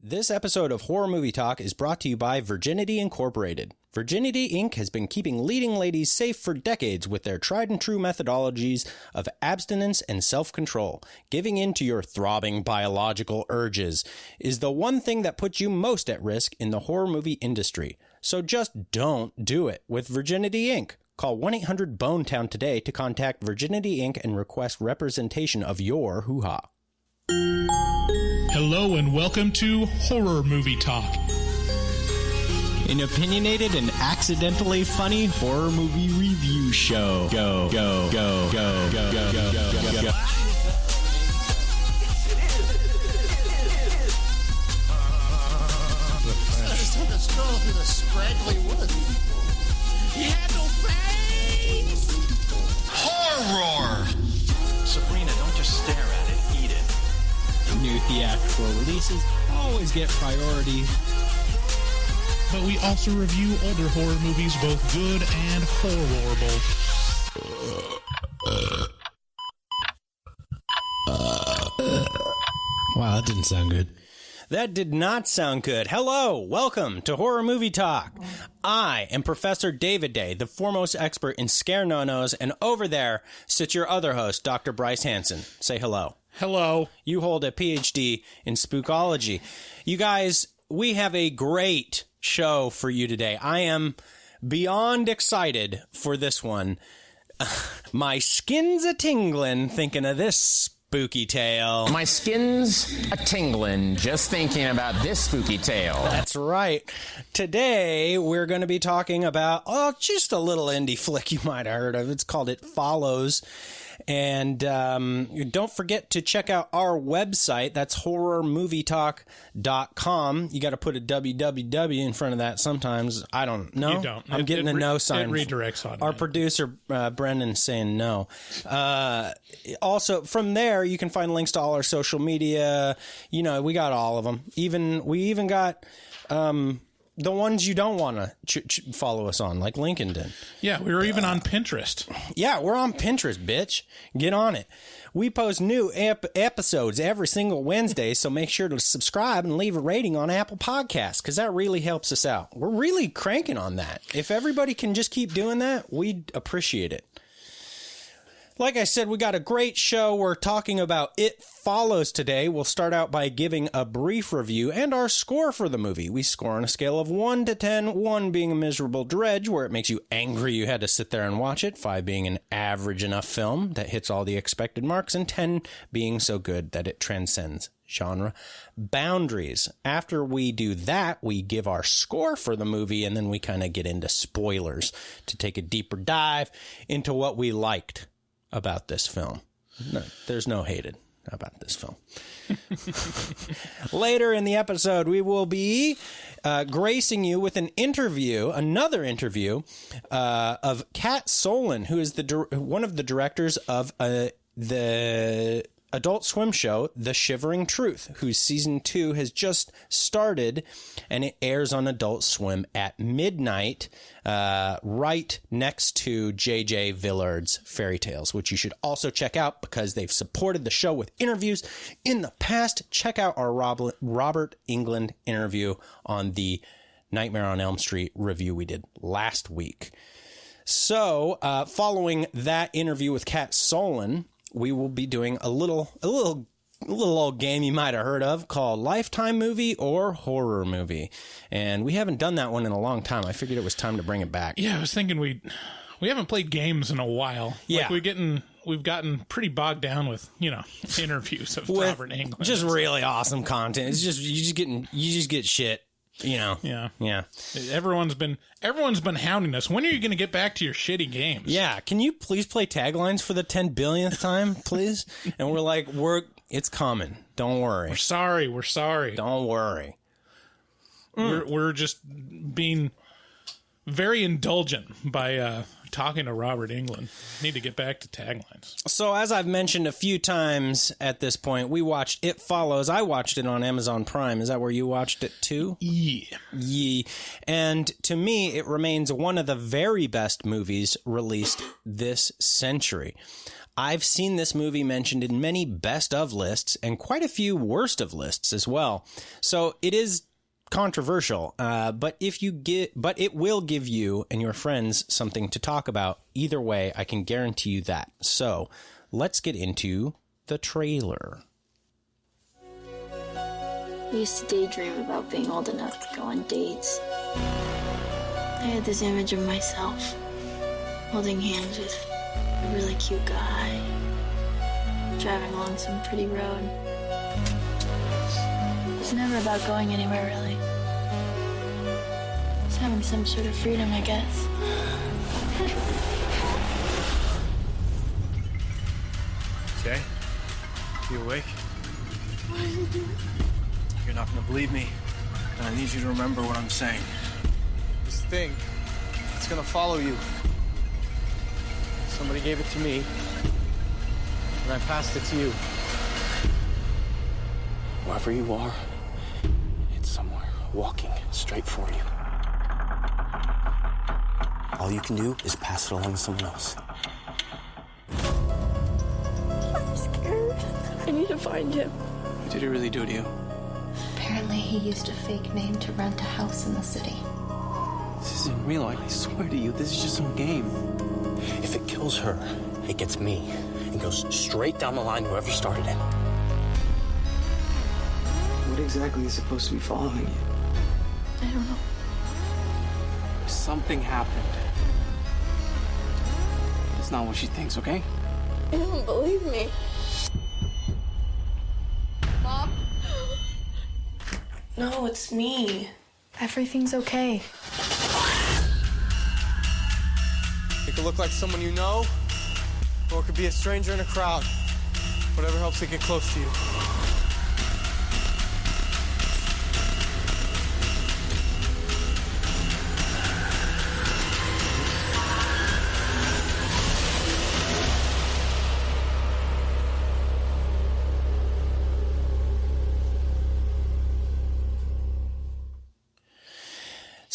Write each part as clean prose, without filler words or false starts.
This episode of Horror Movie Talk is brought to you by Virginity Incorporated. Virginity Inc. has been keeping leading ladies safe for decades with their tried-and-true methodologies of abstinence and self-control. Giving in to your throbbing biological urges is the one thing that puts you most at risk in the horror movie industry. So just don't do it with Virginity Inc. Call 1-800-BONETOWN today to contact Virginity Inc. and request representation of your hoo-ha. Hello and welcome to Horror Movie Talk. An opinionated and accidentally funny horror movie review show. Go, go, go, go, go, go, go, go, go. The stroll through the scraggly woods. He had no face! Horror! Sabrina, don't just stare at it, eat it. New theatrical releases always get priority. But we also review older horror movies, both good and horrible. Wow, that didn't sound good. That did not sound good. Hello, welcome to Horror Movie Talk. I am Professor David Day, the foremost expert in scare no-nos, and over there sits your other host, Dr. Bryce Hansen. Say hello. Hello. You hold a PhD in spookology. You guys, we have a great show for you today. I am beyond excited for this one. My skin's a-tingling thinking of this spooky tale. My skin's a-tingling just thinking about this spooky tale. That's right. Today, we're going to be talking about, just a little indie flick you might have heard of. It's called It Follows. And don't forget to check out our website. That's horrormovietalk.com. You got to put a www in front of that sometimes. I don't know. You don't. I'm getting a no sign. It redirects on our producer, Brendan's saying no. Also, from there, you can find links to all our social media. You know, we got all of them. We even got the ones you don't want to follow us on, like Lincoln did. Yeah, we were even on Pinterest. Yeah, we're on Pinterest, bitch. Get on it. We post new episodes every single Wednesday, so make sure to subscribe and leave a rating on Apple Podcasts, because that really helps us out. We're really cranking on that. If everybody can just keep doing that, we'd appreciate it. Like I said, we got a great show. We're talking about It Follows today. We'll start out by giving a brief review and our score for the movie. We score on a scale of 1 to 10, 1 being a miserable dredge where it makes you angry you had to sit there and watch it, 5 being an average enough film that hits all the expected marks, and 10 being so good that it transcends genre boundaries. After we do that, we give our score for the movie, and then we kind of get into spoilers to take a deeper dive into what we liked about this film. No, there's no hated about this film. Later in the episode, we will be gracing you with another interview of Kat Solen, who is one of the directors of the Adult Swim show, The Shivering Truth, whose season 2 has just started, and it airs on Adult Swim at midnight, right next to J.J. Villard's Fairy Tales, which you should also check out because they've supported the show with interviews in the past. Check out our Robert Englund interview on the Nightmare on Elm Street review we did last week. So, following that interview with Kat Solen, we will be doing a little old game you might have heard of called Lifetime Movie or Horror Movie. And we haven't done that one in a long time. I figured it was time to bring it back. Yeah, I was thinking we haven't played games in a while. Yeah. Like we've gotten pretty bogged down with, interviews of Robert Englund. Just really awesome content. It's just you just get shit. Yeah. Everyone's been hounding us. When are you going to get back to your shitty games? Yeah. Can you please play taglines for the 10 billionth time, please? And we're like, it's coming. Don't worry. We're sorry. Don't worry. We're just being very indulgent by talking to Robert Englund. Need to get back to taglines. So as I've mentioned a few times at this point, we watched It Follows. I watched it on Amazon Prime. Is that where you watched it too? Yeah. And to me, it remains one of the very best movies released this century. I've seen this movie mentioned in many best of lists and quite a few worst of lists as well. So it is controversial, but it will give you and your friends something to talk about. Either way, I can guarantee you that. So let's get into the trailer. I used to daydream about being old enough to go on dates. I had this image of myself holding hands with a really cute guy, driving along some pretty road. It's never about going anywhere, really. It's having some sort of freedom, I guess. Jay, you awake? What did you do? You're not gonna believe me, and I need you to remember what I'm saying. This thing, it's gonna follow you. Somebody gave it to me, and I passed it to you. Wherever you are, it's somewhere walking straight for you. All you can do is pass it along to someone else. I'm scared. I need to find him. What did he really do to you? Apparently, he used a fake name to rent a house in the city. This isn't real, I swear to you, this is just some game. If it kills her, it gets me, and goes straight down the line whoever started it. What exactly is supposed to be following you? I don't know. Something happened. It's not what she thinks, okay? You don't believe me. Mom? No, it's me. Everything's okay. It could look like someone you know, or it could be a stranger in a crowd. Whatever helps it get close to you.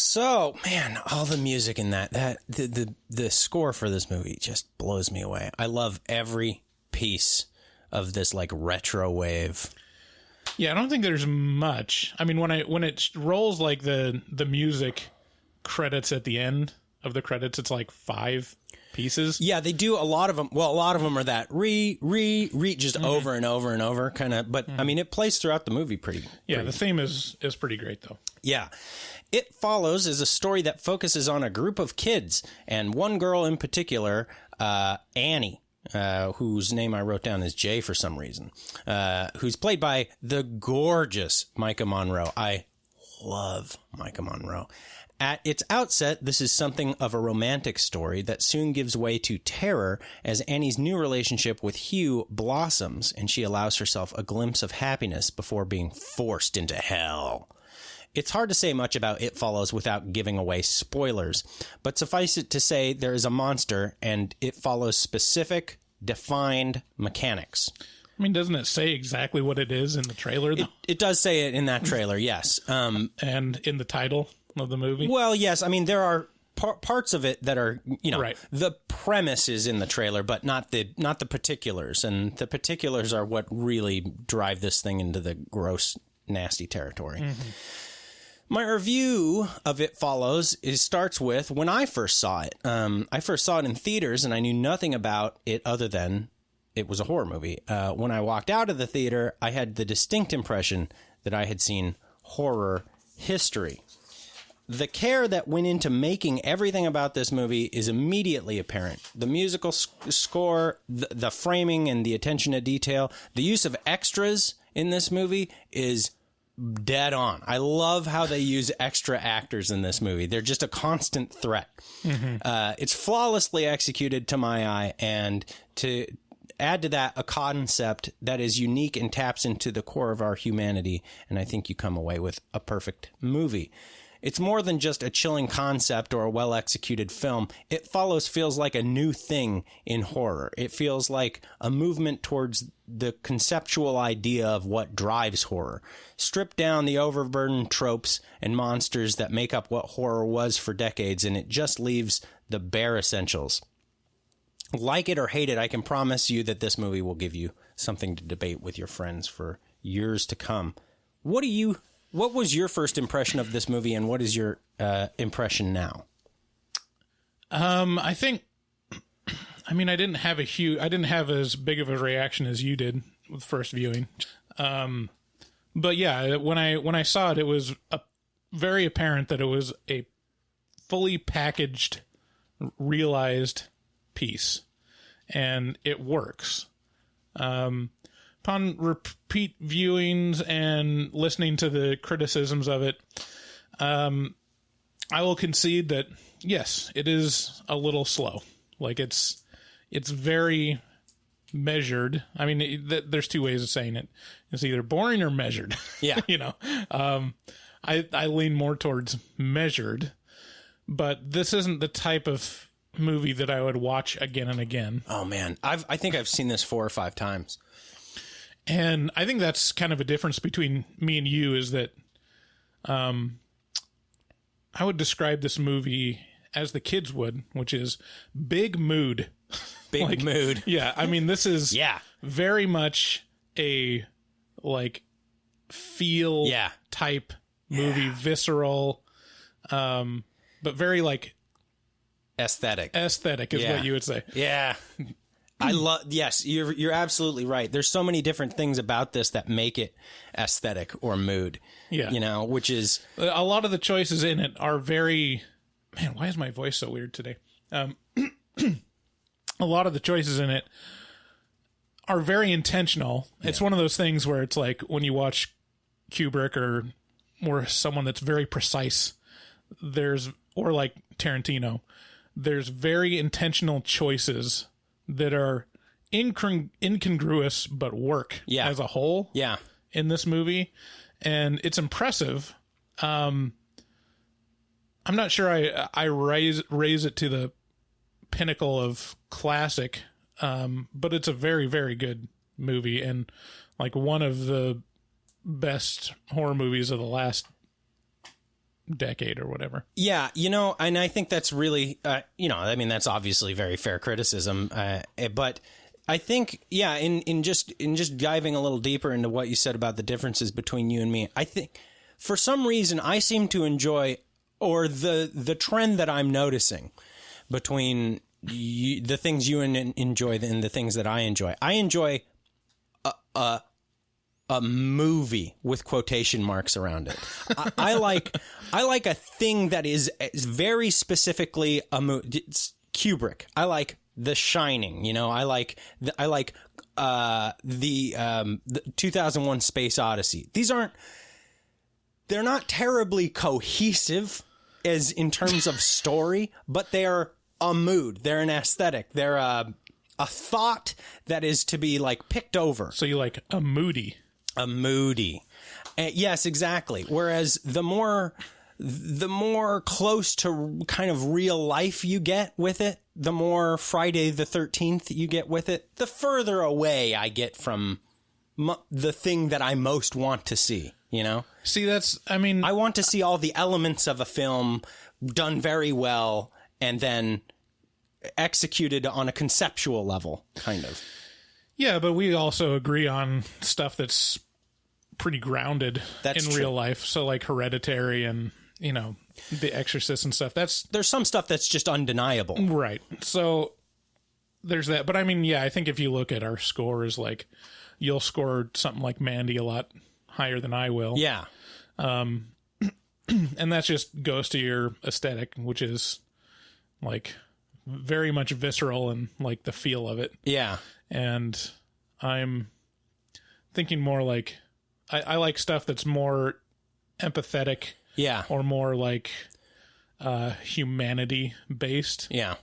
So, man, all the music in the score for this movie just blows me away. I love every piece of this like retro wave. Yeah, I don't think there's much. I mean, when it rolls like the music credits at the end of the credits, it's like 5 pieces. Yeah, they do a lot of them. Well, a lot of them are that just over and over and over kind of. But I mean, it plays throughout the movie pretty. Yeah, the theme is pretty great though. Yeah. It Follows is a story that focuses on a group of kids and one girl in particular, Annie, whose name I wrote down as Jay for some reason, who's played by the gorgeous Micah Monroe. I love Micah Monroe. At its outset, this is something of a romantic story that soon gives way to terror as Annie's new relationship with Hugh blossoms and she allows herself a glimpse of happiness before being forced into hell. It's hard to say much about It Follows without giving away spoilers, but suffice it to say there is a monster and it follows specific, defined mechanics. I mean, doesn't it say exactly what it is in the trailer, though? It does say it in that trailer, yes. And in the title of the movie? Well, yes. I mean, there are parts of it that are, right. The premise is in the trailer, but not the particulars. And the particulars are what really drive this thing into the gross, nasty territory. Mm-hmm. My review of It Follows starts with when I first saw it. I first saw it in theaters, and I knew nothing about it other than it was a horror movie. When I walked out of the theater, I had the distinct impression that I had seen horror history. The care that went into making everything about this movie is immediately apparent. The musical score, the framing and the attention to detail, the use of extras in this movie is dead on. I love how they use extra actors in this movie. They're just a constant threat. Mm-hmm. It's flawlessly executed to my eye, and to add to that a concept that is unique and taps into the core of our humanity, and I think you come away with a perfect movie. It's more than just a chilling concept or a well-executed film. It Follows feels like a new thing in horror. It feels like a movement towards the conceptual idea of what drives horror. Strip down the overburdened tropes and monsters that make up what horror was for decades, and it just leaves the bare essentials. like it or hate it, I can promise you that this movie will give you something to debate with your friends for years to come. What was your first impression of this movie, and what is your impression now? I think, I didn't have as big of a reaction as you did with first viewing. But yeah, when I saw it, it was very apparent that it was a fully packaged, realized piece, and it works. Upon repeat viewings and listening to the criticisms of it, I will concede that yes, it is a little slow. Like it's very measured. There's two ways of saying it. It's either boring or measured. Yeah. I lean more towards measured, but this isn't the type of movie that I would watch again and again. Oh man, I think I've seen this 4 or 5 times. And I think that's kind of a difference between me and you, is that I would describe this movie as the kids would, which is big mood. Big mood. Yeah, this is very much a feel type movie, visceral, but very aesthetic. Aesthetic is what you would say. Yeah. Yes, you're absolutely right. There's so many different things about this that make it aesthetic or mood. Yeah. Which is a lot of the choices in it are very, man, why is my voice so weird today? A lot of the choices in it are very intentional. Yeah. It's one of those things where it's like when you watch Kubrick or someone that's very precise, or like Tarantino, there's very intentional choices that are incongruous but work as a whole in this movie, and it's impressive. I'm not sure I raise it to the pinnacle of classic, but it's a very, very good movie, and one of the best horror movies of the last decade or whatever. Yeah, and I think that's really, that's obviously very fair criticism, but I think, in just diving a little deeper into what you said about the differences between you and me, I think for some reason I seem to enjoy, or the trend that I'm noticing between the things you enjoy and the things that I enjoy. I enjoy a movie with quotation marks around it. I like a thing that is very specifically a movie. It's Kubrick. I like The Shining. I like the 2001 Space Odyssey. They're not terribly cohesive as in terms of story, but they're a mood. They're an aesthetic. They're a thought that is to be picked over. So you like a moody. A moody. Yes, exactly. Whereas the more close to kind of real life you get with it, the more Friday the 13th you get with it, the further away I get from the thing that I most want to see, See, I want to see all the elements of a film done very well and then executed on a conceptual level, kind of. Yeah, but we also agree on stuff that's pretty grounded in real life. So Hereditary and, The Exorcist and stuff. There's some stuff that's just undeniable. Right. So there's that. But I think if you look at our scores, you'll score something like Mandy a lot higher than I will. Yeah. And that just goes to your aesthetic, which is very much visceral and the feel of it. Yeah. And I'm thinking more I like stuff that's more empathetic. Yeah. Or more humanity based. Yeah.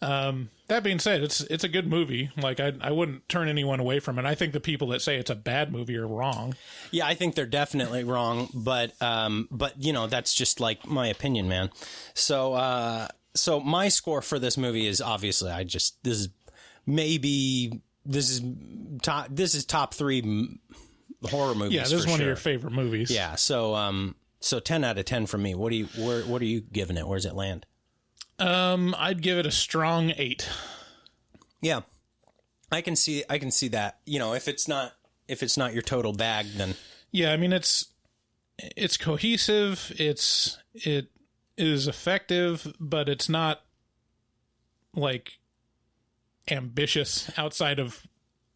That being said, it's a good movie. I wouldn't turn anyone away from it. I think the people that say it's a bad movie are wrong. Yeah, I think they're definitely wrong, but that's just my opinion, man. So my score for this movie is obviously this is top 3 horror movies. Yeah, this is one of your favorite movies. Yeah, so 10 out of 10 from me. What are you giving it? Where does it land? I'd give it a strong 8. Yeah. I can see that. You know, if it's not your total bag, then yeah, I mean it's cohesive, it is effective, but it's not like ambitious outside of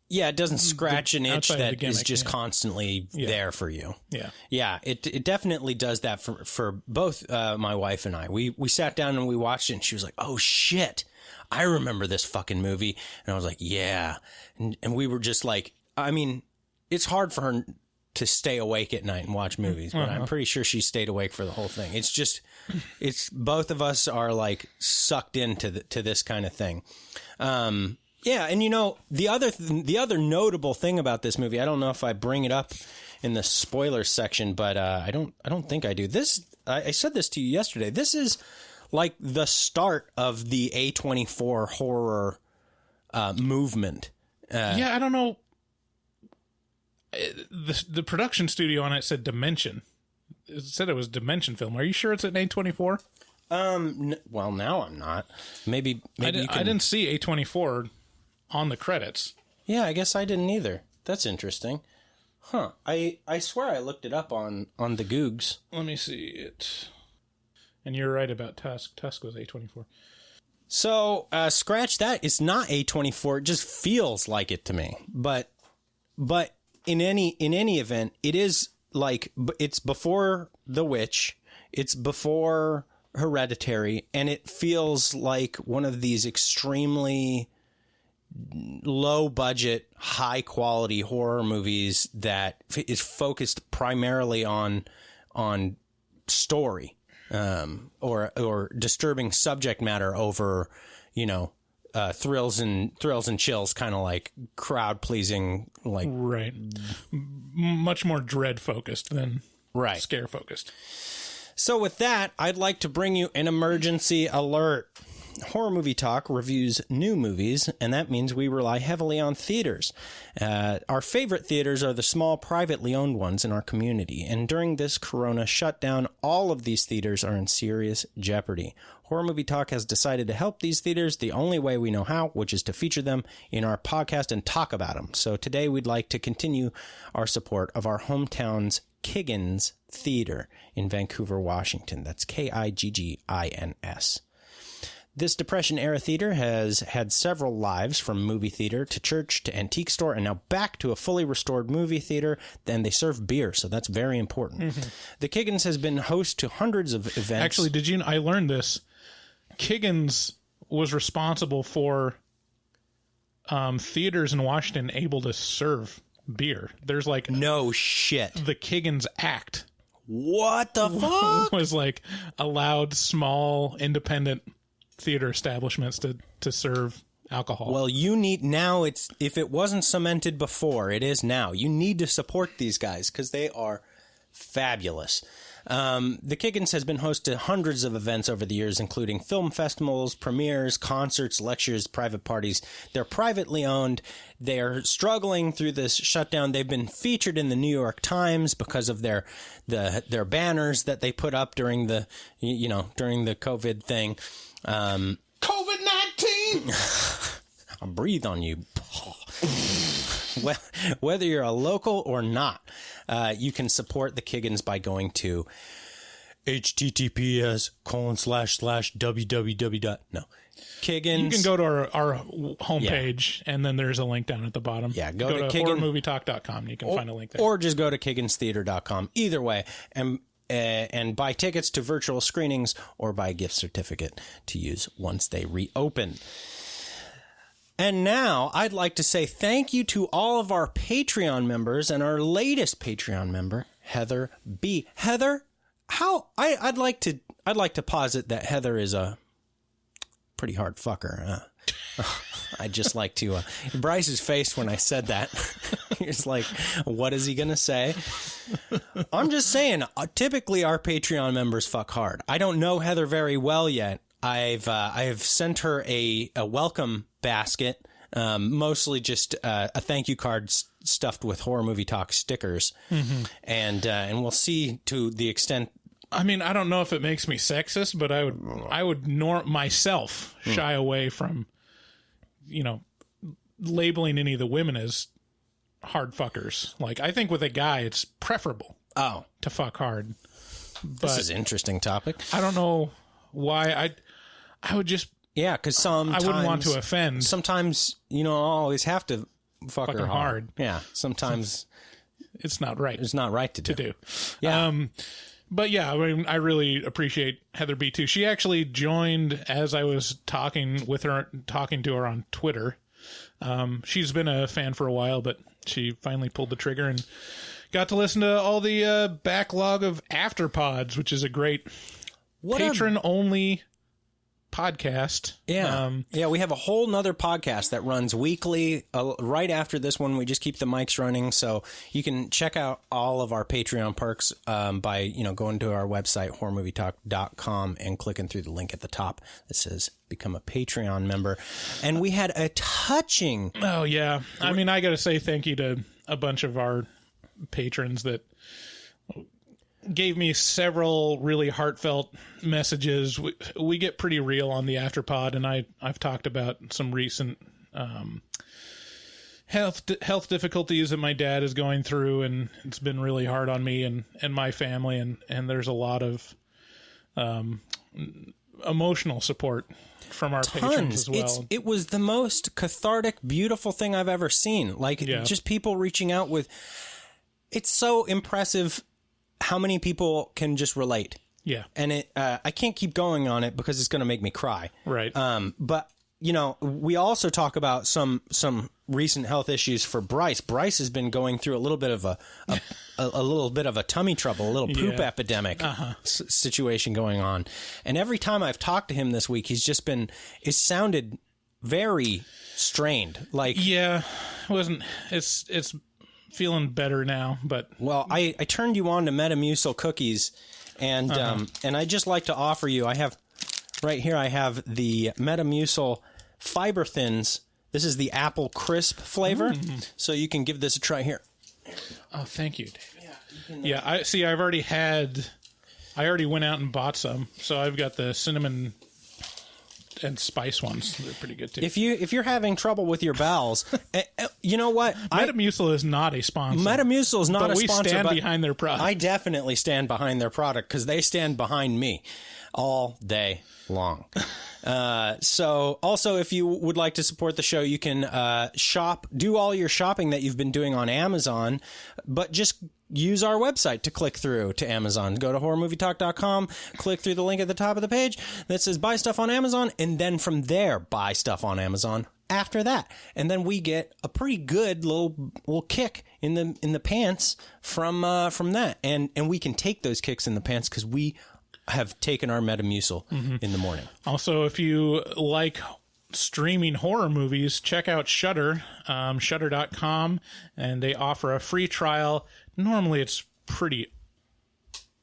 it doesn't scratch an itch that is just constantly Yeah. there for you. Yeah. Yeah, it definitely does that for both my wife and I. We sat down and we watched it, and she was like, "Oh shit, I remember this fucking movie." And I was like, "Yeah." And we were just like, I mean, it's hard for her to stay awake at night and watch movies, but I'm pretty sure she stayed awake for the whole thing. It's just, both of us are like sucked into this kind of thing. Yeah, and you know, the other notable thing about this movie, I don't know if I bring it up in the spoilers section, but I don't think I do. I said this to you yesterday. This is like the start of the A24 horror movement. Yeah, I don't know. The production studio on it said Dimension. It said it was Dimension Film. Are you sure it's at A24? Well, now I'm not. Maybe I didn't see A24 on the credits. Yeah, I guess I didn't either. That's interesting. Huh. I swear I looked it up on the Googs. Let me see it. And you're right about Tusk. Tusk was A24. So, scratch that. It's not A24. It just feels like it to me. But in any event, it is like, it's before The Witch. It's before Hereditary. And it feels like one of these extremely low budget, high quality horror movies that is focused primarily on story, or disturbing subject matter over, you know, thrills and chills, kind of like crowd pleasing, like right, much more dread focused than scare focused. So with that, I'd like to bring you an emergency alert. Horror Movie Talk reviews new movies, and that means we rely heavily on theaters. Our favorite theaters are the small, privately owned ones in our community, and during this corona shutdown, all of these theaters are in serious jeopardy. Horror Movie Talk has decided to help these theaters the only way we know how, which is to feature them in our podcast and talk about them. So today we'd like to continue our support of our hometown's Kiggins Theater in Vancouver, Washington. That's Kiggins. This Depression-era theater has had several lives, from movie theater to church to antique store, and now back to a fully restored movie theater. Then they serve beer, so that's very important. Mm-hmm. The Kiggins has been host to hundreds of events. Actually, I learned this. Kiggins was responsible for theaters in Washington able to serve beer. There's like... No shit. The Kiggins Act. What the fuck? Was like allowed small, independent theater establishments to serve alcohol. Well, you need now. If it wasn't cemented before, it is now. You need to support these guys because they are fabulous. The Kiggins has been host to hundreds of events over the years, including film festivals, premieres, concerts, lectures, private parties. They're privately owned. They're struggling through this shutdown. They've been featured in the New York Times because of their banners that they put up during the COVID thing. COVID-19! I'll breathe on you. Whether you're a local or not, you can support the Kiggins by going to https://www. No. Kiggins. You can go to our homepage, and then there's a link down at the bottom. Yeah, go to horrormovietalk.com. You can find a link there. Or just go to kigginstheater.com. Either way. And buy tickets to virtual screenings or buy a gift certificate to use once they reopen. And now I'd like to say thank you to all of our Patreon members and our latest Patreon member, Heather B. Heather, I'd like to posit that Heather is a pretty hard fucker. I'd just like to Bryce's face when I said that. He was like, what is he going to say? I'm just saying, typically our Patreon members fuck hard. I don't know Heather very well yet. I've sent her a welcome basket, mostly just a thank you card stuffed with Horror Movie Talk stickers. Mm-hmm. And we'll see to the extent. I mean, I don't know if it makes me sexist, but I would myself shy away from, labeling any of the women as hard fuckers. Like, I think with a guy, it's preferable to fuck hard. But this is an interesting topic. I don't know why. I would just... Yeah, because sometimes... I wouldn't want to offend. Sometimes you don't always have to fuck her hard. Yeah, sometimes... It's not right. It's not right to do. Yeah. But yeah, I mean, I really appreciate Heather B too. She actually joined as I was talking to her on Twitter. She's been a fan for a while, but she finally pulled the trigger and got to listen to all the backlog of Afterpods, which is a great patron-only podcast. Yeah. We have a whole nother podcast that runs weekly right after this one. We just keep the mics running, so you can check out all of our Patreon perks by going to our website horrormovietalk.com and clicking through the link at the top that says become a Patreon member. And we had a touching... Oh yeah, I mean, I gotta say thank you to a bunch of our patrons that gave me several really heartfelt messages. We get pretty real on the Afterpod, and I've talked about some recent health difficulties that my dad is going through, and it's been really hard on me and my family, and there's a lot of emotional support from our patrons as well. It was the most cathartic, beautiful thing I've ever seen. Like, just people reaching out with... It's so impressive how many people can just relate. Yeah. And I can't keep going on it because it's going to make me cry. Right. But, we also talk about some recent health issues for Bryce. Bryce has been going through a little bit of a little bit of a tummy trouble, a little poop epidemic situation going on. And every time I've talked to him this week, it sounded very strained. Like, yeah, it's feeling better now, but... Well, I turned you on to Metamucil cookies, and I just like to offer you, I have the Metamucil Fiber Thins. This is the apple crisp flavor, so you can give this a try here. Oh, thank you, David. Yeah, I already went out and bought some, so I've got the cinnamon and spice ones. They're pretty good too. If you're having trouble with your bowels, you know what? Metamucil is not a sponsor. Metamucil is not a sponsor. We stand behind their product. I definitely stand behind their product because they stand behind me all day long. So also, if you would like to support the show, you can do all your shopping that you've been doing on Amazon, but just use our website to click through to Amazon. Go to horrormovietalk.com, click through the link at the top of the page that says buy stuff on Amazon, and then from there, buy stuff on Amazon after that. And then we get a pretty good little kick in the pants from that. And we can take those kicks in the pants because we have taken our Metamucil in the morning. Also, if you like streaming horror movies, check out Shudder, Shudder.com, and they offer a free trial. Normally, it's pretty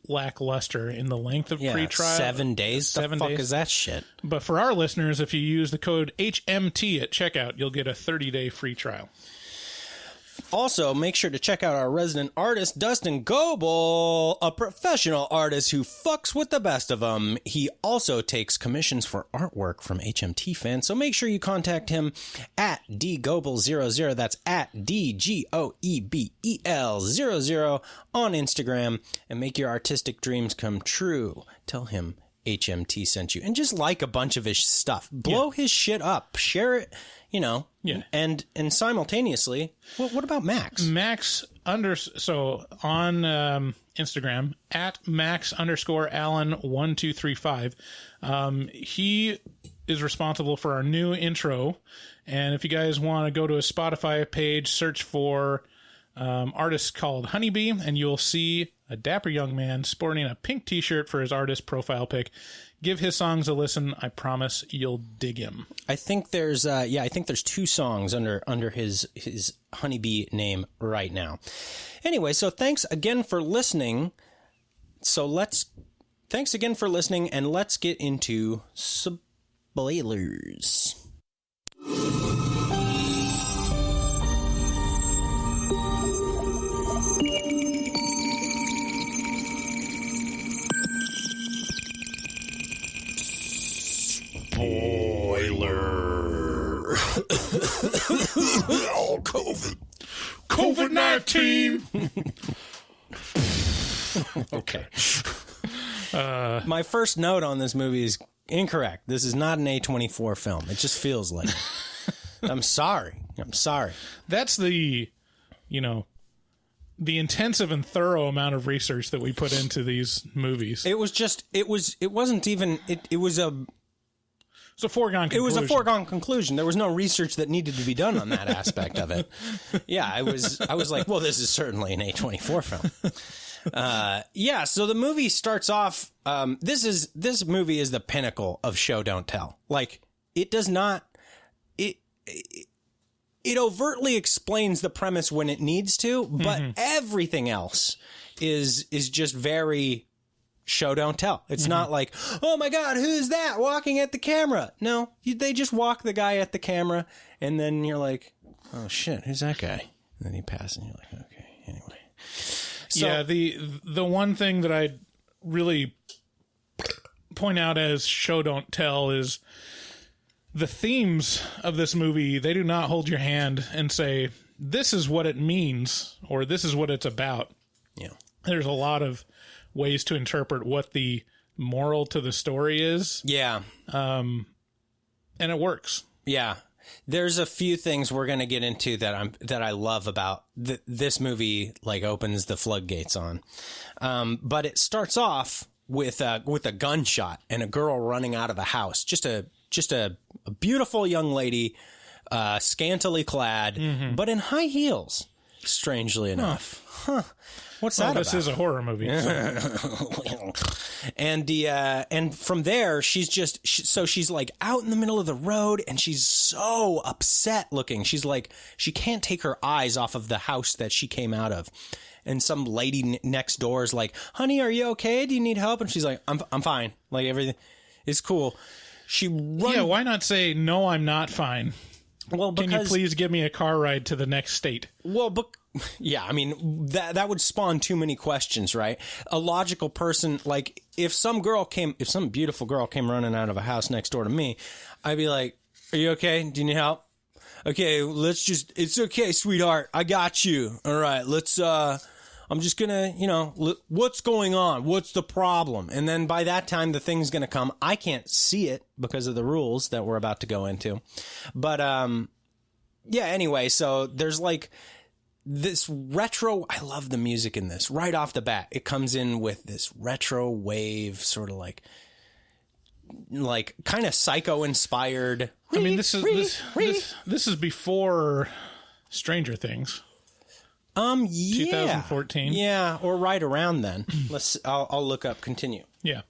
lackluster in the length of free trial. 7 days? 7 the fuck days. Is that shit? But for our listeners, if you use the code HMT at checkout, you'll get a 30-day free trial. Also, make sure to check out our resident artist, Dustin Goebel, a professional artist who fucks with the best of them. He also takes commissions for artwork from HMT fans, so make sure you contact him at dgoebel00. That's at DGOEBEL00 on Instagram, and make your artistic dreams come true. Tell him HMT sent you, and just like a bunch of his stuff. Blow his shit up. Share it. And simultaneously, what about Max? So on Instagram, at Max_Allen1235, he is responsible for our new intro. And if you guys want to go to a Spotify page, search for artist called Honeybee, and you'll see a dapper young man sporting a pink t-shirt for his artist profile pic. Give his songs a listen. I promise you'll dig him. I think there's two songs under his Honeybee name right now. Anyway, so thanks again for listening. Thanks again for listening, and let's get into spoilers. Spoiler. Oh, COVID-19. Okay. My first note on this movie is incorrect. This is not an A24 film. It just feels like it. I'm sorry. That's the intensive and thorough amount of research that we put into these movies. It was a foregone conclusion. It was a foregone conclusion. There was no research that needed to be done on that aspect of it. Yeah, I was like, well, this is certainly an A24 film. So the movie starts off, this movie is the pinnacle of show don't tell. Like, it does not, it overtly explains the premise when it needs to, but everything else is just very show don't tell. It's not like, oh my God, who's that walking at the camera? No, they just walk the guy at the camera, and then you're like, oh shit, who's that guy? And then he passes, and you're like, okay, anyway. So, yeah, the one thing that I'd really point out as show don't tell is the themes of this movie. They do not hold your hand and say, this is what it means, or this is what it's about. Yeah. There's a lot of ways to interpret what the moral to the story is. Yeah. And it works. Yeah. There's a few things we're going to get into that I love about this movie, like opens the floodgates on. But it starts off with a gunshot and a girl running out of a house. Just a beautiful young lady, scantily clad, but in high heels, strangely enough. Huh. What's that about? This is a horror movie. And from there, she's like out in the middle of the road, and she's so upset looking. She's like, she can't take her eyes off of the house that she came out of. And some lady next door is like, honey, are you okay? Do you need help? And she's like, I'm fine. Like, everything is cool. Yeah, why not say, no, I'm not fine? Well, because, can you please give me a car ride to the next state? Well, yeah, I mean, that would spawn too many questions, right? A logical person, like, if some beautiful girl came running out of a house next door to me, I'd be like, are you okay? Do you need help? Okay, it's okay, sweetheart. I got you. All right, I'm just gonna, what's going on? What's the problem? And then by that time, the thing's gonna come. I can't see it because of the rules that we're about to go into. But, yeah, anyway, so there's like this retro. I love the music in this right off the bat. It comes in with this retro wave, sort of like kind of Psycho inspired. I mean, this is before Stranger Things. Yeah. 2014. Yeah, or right around then. I'll look up. Continue. Yeah.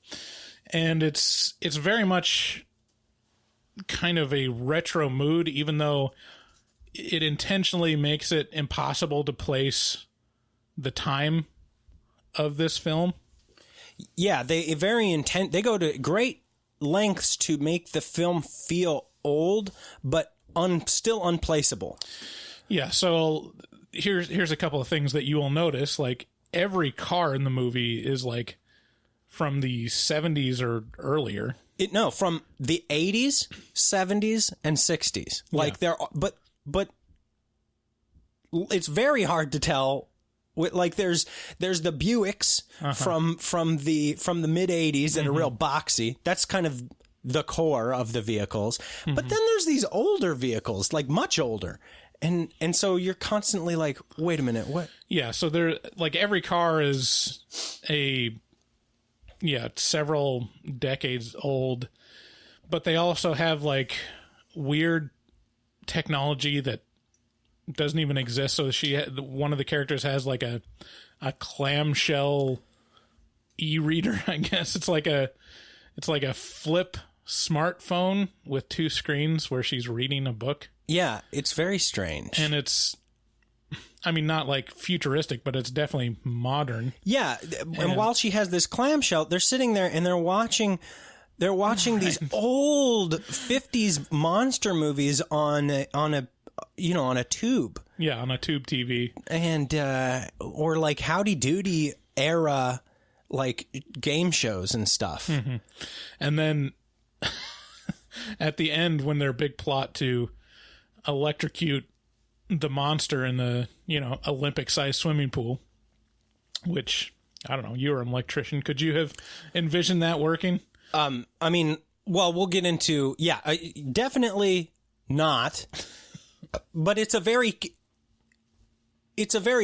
And it's very much kind of a retro mood, even though it intentionally makes it impossible to place the time of this film. Yeah, they go to great lengths to make the film feel old, but still unplaceable. Yeah, so here's a couple of things that you will notice. Like, every car in the movie is like from the 70s or earlier. From the 80s, 70s, and 60s. Like, yeah. But it's very hard to tell. Like, there's the Buicks from the mid 80s that are real boxy. That's kind of the core of the vehicles. But then there's these older vehicles, like much older. And so you're constantly like, wait a minute, what? Yeah, so there, like, every car is several decades old, but they also have like weird technology that doesn't even exist. So one of the characters has like a clamshell e-reader, I guess. It's like a flip smartphone with two screens where she's reading a book. Yeah, it's very strange. And it's, I mean, not like futuristic, but it's definitely modern. Yeah, and while she has this clamshell, they're sitting there and they're watching these old 50s monster movies on a tube. Yeah, on a tube TV. And or like Howdy Doody era like game shows and stuff. Mm-hmm. And then at the end, when their big plot to electrocute the monster in the, Olympic-sized swimming pool, which, I don't know, you're an electrician. Could you have envisioned that working? I mean, well, we'll get into, definitely not, but it's a very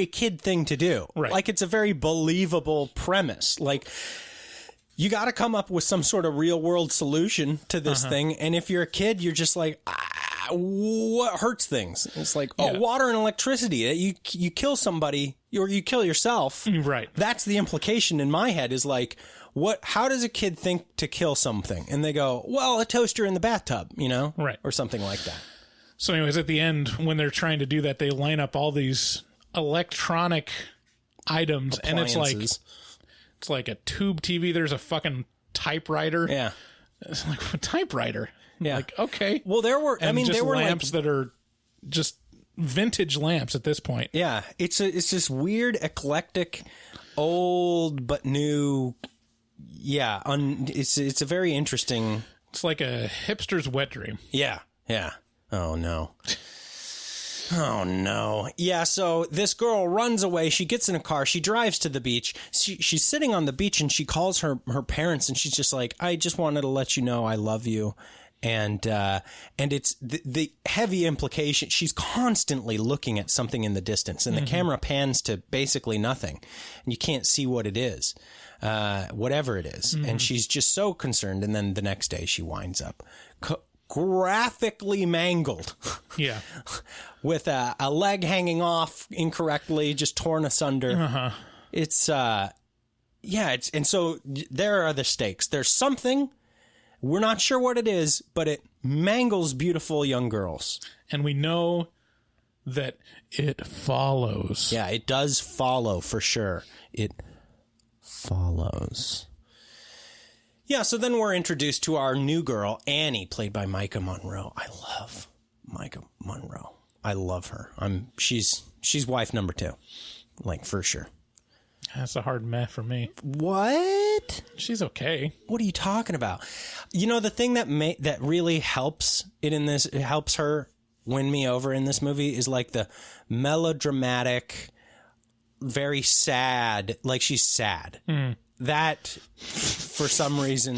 kid thing to do. Right. Like, it's a very believable premise. Like, you got to come up with some sort of real world solution to this thing. And if you're a kid, you're just like, what hurts things? It's like, water and electricity. You kill somebody or you kill yourself. Right. That's the implication in my head is like, how does a kid think to kill something? And they go, well, a toaster in the bathtub, Right. Or something like that. So anyways, at the end, when they're trying to do that, they line up all these electronic items, and it's like a tube TV. There's a fucking typewriter. Yeah. It's like a typewriter. Yeah. Like, okay. Well, there were lamps that are just vintage lamps at this point. Yeah. It's this weird, eclectic, old but new. Yeah. It's a very interesting. It's like a hipster's wet dream. Yeah. Yeah. Oh no. Oh, no. Yeah, so this girl runs away. She gets in a car. She drives to the beach. She's sitting on the beach, and she calls her parents, and she's just like, I just wanted to let you know I love you. And it's the heavy implication. She's constantly looking at something in the distance, and the camera pans to basically nothing, and you can't see what it is, whatever it is. And she's just so concerned, and then the next day she winds up graphically mangled. Yeah. With a leg hanging off incorrectly, just torn asunder. It's, and so there are the stakes. There's something, we're not sure what it is, but it mangles beautiful young girls. And we know that it follows. Yeah, it does follow for sure. It follows. Yeah, so then we're introduced to our new girl, Annie, played by Micah Monroe. I love Micah Monroe. I love her. She's wife number 2, like, for sure. That's a hard meh for me. What? She's okay. What are you talking about? The thing that really helps it helps her win me over in this movie is like the melodramatic, very sad, like she's sad. That, for some reason,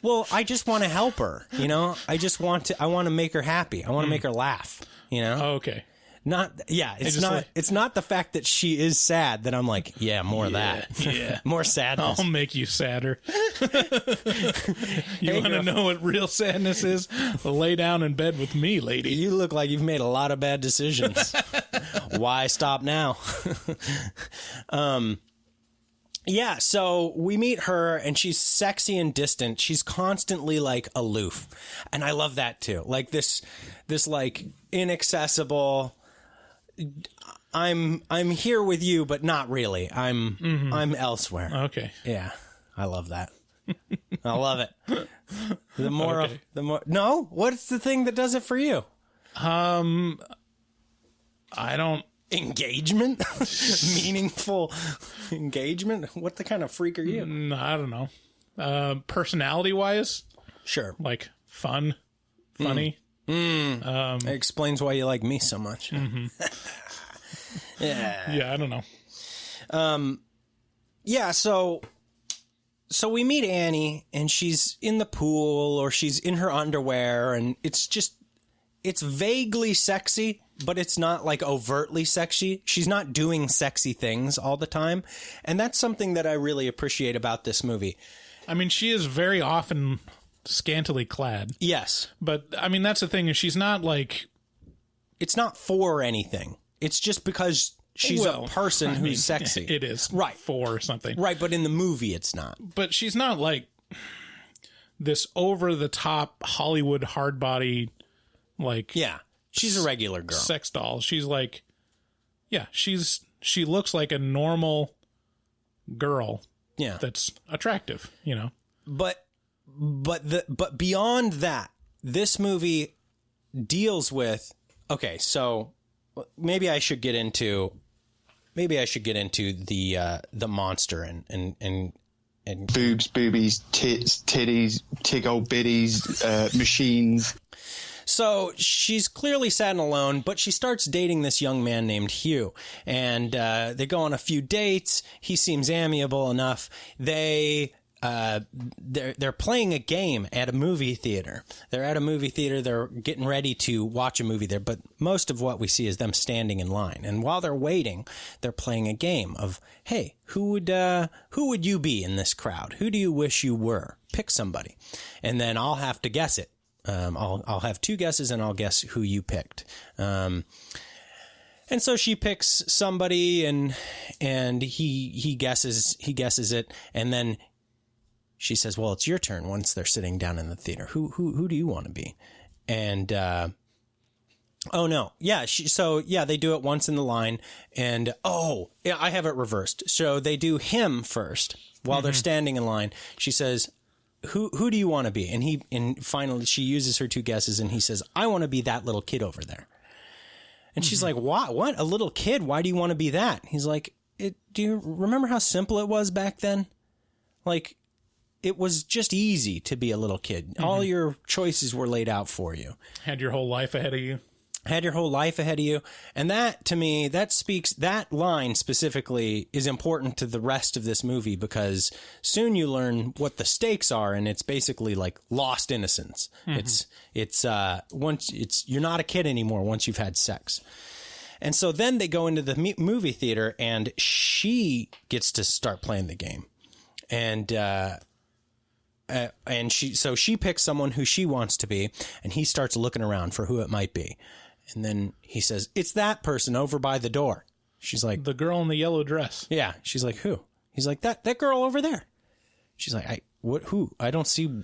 well, I just want to help her, I want to make her happy. I want to make her laugh, Oh, okay. It's not the fact that she is sad that I'm like, more of that. Yeah. More sadness. I'll make you sadder. You want to know what real sadness is? Lay down in bed with me, lady. You look like you've made a lot of bad decisions. Why stop now? Yeah, so we meet her, and she's sexy and distant. She's constantly, like, aloof. And I love that, too. Like, this like, inaccessible, I'm here with you, but not really. I'm elsewhere. Okay. Yeah, I love that. I love it. The more, no? What's the thing that does it for you? I don't... Engagement? Meaningful engagement? What the kind of freak are you? I don't know. Personality-wise? Sure. Like, funny. It explains why you like me so much. Yeah, I don't know. Yeah, so we meet Annie, and she's in the pool, or she's in her underwear, and it's vaguely sexy, but it's not like overtly sexy. She's not doing sexy things all the time. And that's something that I really appreciate about this movie. I mean, she is very often scantily clad. Yes. But, I mean, that's the thing, is she's not like... It's not for anything. It's just because she's a person who's sexy. It is. Right. For something. Right, but in the movie it's not. But she's not like this over-the-top Hollywood hard-body, like... Yeah. She's a regular girl. Sex doll. She's like, she looks like a normal girl. Yeah. That's attractive, But beyond that, this movie deals with, okay, so maybe I should get into the monster and boobs, boobies, tits, titties, tig old biddies, machines. So she's clearly sad and alone, but she starts dating this young man named Hugh. And they go on a few dates. He seems amiable enough. They're playing a game at a movie theater. They're at a movie theater. They're getting ready to watch a movie there. But most of what we see is them standing in line. And while they're waiting, they're playing a game of, hey, who would you be in this crowd? Who do you wish you were? Pick somebody. And then I'll have to guess it. I'll have two guesses and I'll guess who you picked. And so she picks somebody and he guesses it. And then she says, well, it's your turn once they're sitting down in the theater. Who do you want to be? And, oh no. Yeah. They do it once in the line and, I have it reversed. So they do him first while they're standing in line. She says, who do you want to be? And finally she uses her two guesses and he says, I want to be that little kid over there. And she's like, what? A little kid? Why do you want to be that? He's like, do you remember how simple it was back then? Like, it was just easy to be a little kid. All your choices were laid out for you. Had your whole life ahead of you. And that, to me, that line specifically is important to the rest of this movie because soon you learn what the stakes are and it's basically like lost innocence. You're not a kid anymore once you've had sex. And so then they go into the movie theater and she gets to start playing the game. And she picks someone who she wants to be and he starts looking around for who it might be. And then he says, it's that person over by the door. She's like, the girl in the yellow dress. Yeah. She's like, who? He's like, that girl over there. She's like, who? I don't see.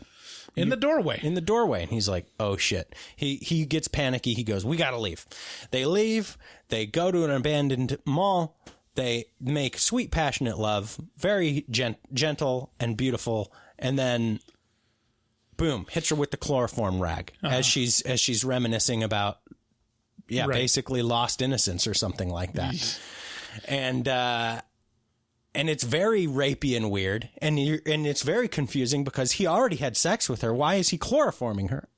In the doorway. And he's like, oh shit. He gets panicky. He goes, we got to leave. They leave. They go to an abandoned mall. They make sweet, passionate love, very gentle and beautiful. And then boom, hits her with the chloroform rag as she's reminiscing about, basically lost innocence or something like that. And it's very rapey and weird. And it's very confusing because he already had sex with her. Why is he chloroforming her?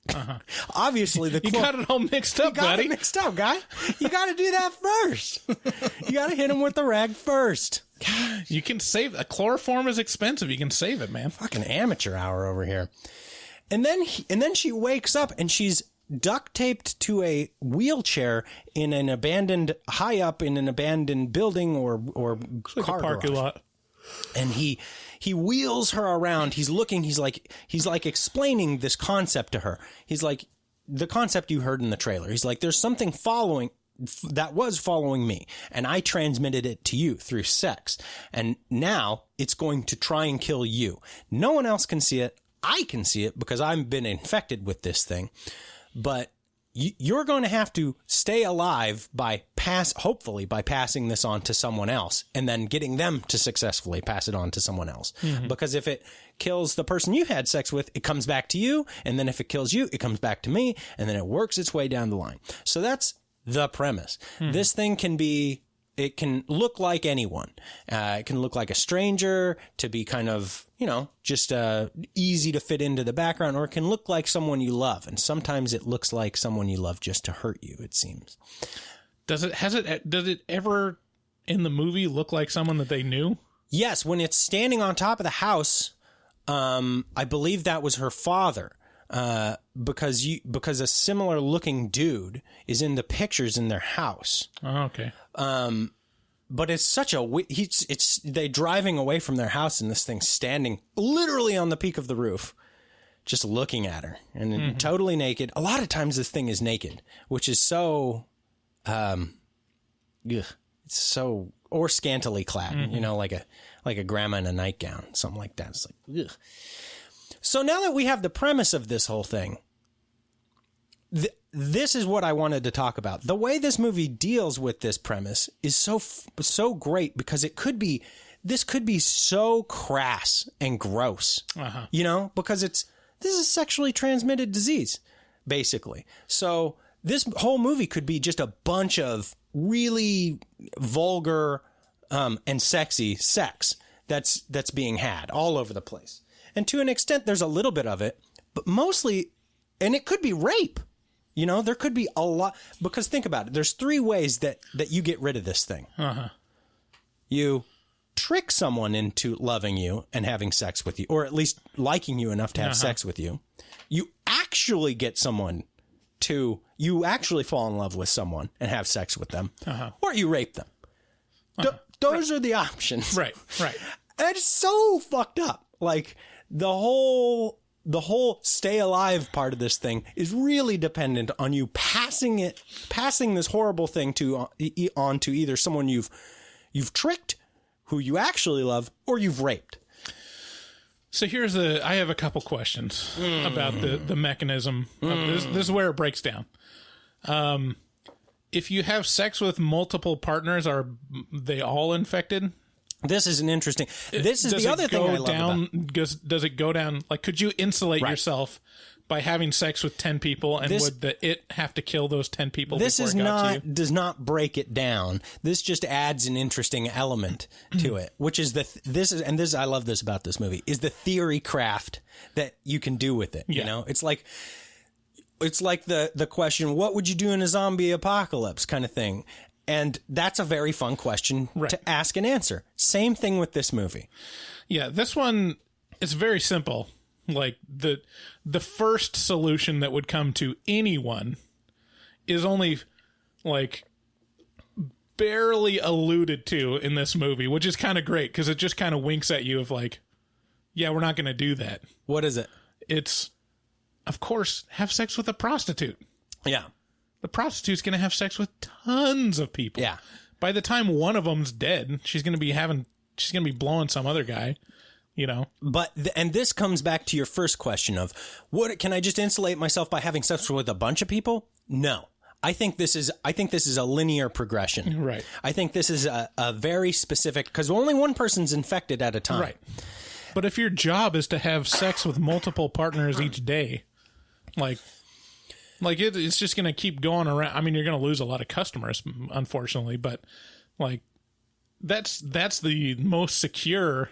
Obviously, you got it all mixed up, buddy. You got it mixed up, guy. You got to do that first. You got to hit him with the rag first. You can save a chloroform is expensive. You can save it, man. Fucking amateur hour over here. And then she wakes up and she's duct taped to a wheelchair in an abandoned building or like car a parking garage. lot. And he wheels her around. He's like explaining this concept to her. He's like, the concept you heard in the trailer. He's like, there's something that was following me and I transmitted it to you through sex. And now it's going to try and kill you. No one else can see it. I can see it because I've been infected with this thing. But you're going to have to stay alive hopefully by passing this on to someone else and then getting them to successfully pass it on to someone else. Because if it kills the person you had sex with, it comes back to you. And then if it kills you, it comes back to me. And then it works its way down the line. So that's the premise. This thing it can look like anyone. It can look like a stranger to be kind of, just easy to fit into the background, or it can look like someone you love. And sometimes it looks like someone you love just to hurt you, it seems. Does it ever in the movie look like someone that they knew? Yes. When it's standing on top of the house, I believe that was her father. Because a similar looking dude is in the pictures in their house. Oh, okay. But it's such they driving away from their house and this thing standing literally on the peak of the roof, just looking at her and totally naked. A lot of times this thing is naked, which is so, it's so, or scantily clad, like a grandma in a nightgown, something like that. It's like, ugh. So now that we have the premise of this whole thing, this is what I wanted to talk about. The way this movie deals with this premise is so great because this could be so crass and gross, because this is a sexually transmitted disease, basically. So this whole movie could be just a bunch of really vulgar and sexy sex that's being had all over the place. And to an extent, there's a little bit of it, but mostly, and it could be rape. You know, there could be a lot, because think about it. There's 3 ways that you get rid of this thing. You trick someone into loving you and having sex with you, or at least liking you enough to have sex with you. You actually get someone you actually fall in love with someone and have sex with them, or you rape them. Those are the options. Right. And it's so fucked up. Like, the whole stay alive part of this thing is really dependent on you passing this horrible thing on to either someone you've tricked, who you actually love, or you've raped. So I have a couple questions about the mechanism of this. This is where it breaks down. If you have sex with multiple partners, are they all infected? This is an interesting. This is the other thing I love about. Does it go down? Like, could you insulate yourself by having sex with 10 people, and would it have to kill those 10 people? This does not break it down. This just adds an interesting element to it, which is I love this about this movie, is the theory craft that you can do with it. You know, it's like the question, what would you do in a zombie apocalypse kind of thing? And that's a very fun question to ask and answer. Same thing with this movie. Yeah, this one is very simple. Like, the first solution that would come to anyone is only, like, barely alluded to in this movie, which is kind of great, because it just kind of winks at you of like, yeah, we're not going to do that. What is it? It's, of course, have sex with a prostitute. Yeah. The prostitute's going to have sex with tons of people. Yeah. By the time one of them's dead, she's going to be blowing some other guy, you know. But and this comes back to your first question of, what can I just insulate myself by having sex with a bunch of people? No. I think this is a linear progression. Right. I think this is a very specific, because only one person's infected at a time. Right. But if your job is to have sex with multiple partners each day, it's just going to keep going around. I mean, you're going to lose a lot of customers, unfortunately, but like that's the most secure.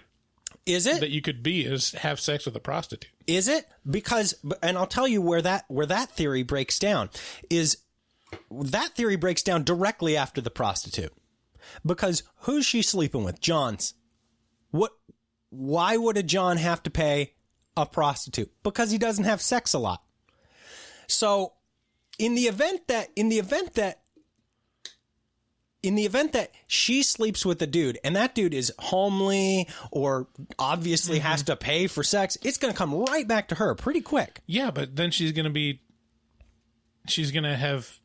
Is it? That you could be is have sex with a prostitute. Is it? Because, and I'll tell you where that theory breaks down, is that theory breaks down directly after the prostitute. Because who's she sleeping with? John's. Why would a John have to pay a prostitute? Because he doesn't have sex a lot. So, in the event that she sleeps with a dude, and that dude is homely or obviously has to pay for sex, it's going to come right back to her pretty quick. Yeah, but then she's going to have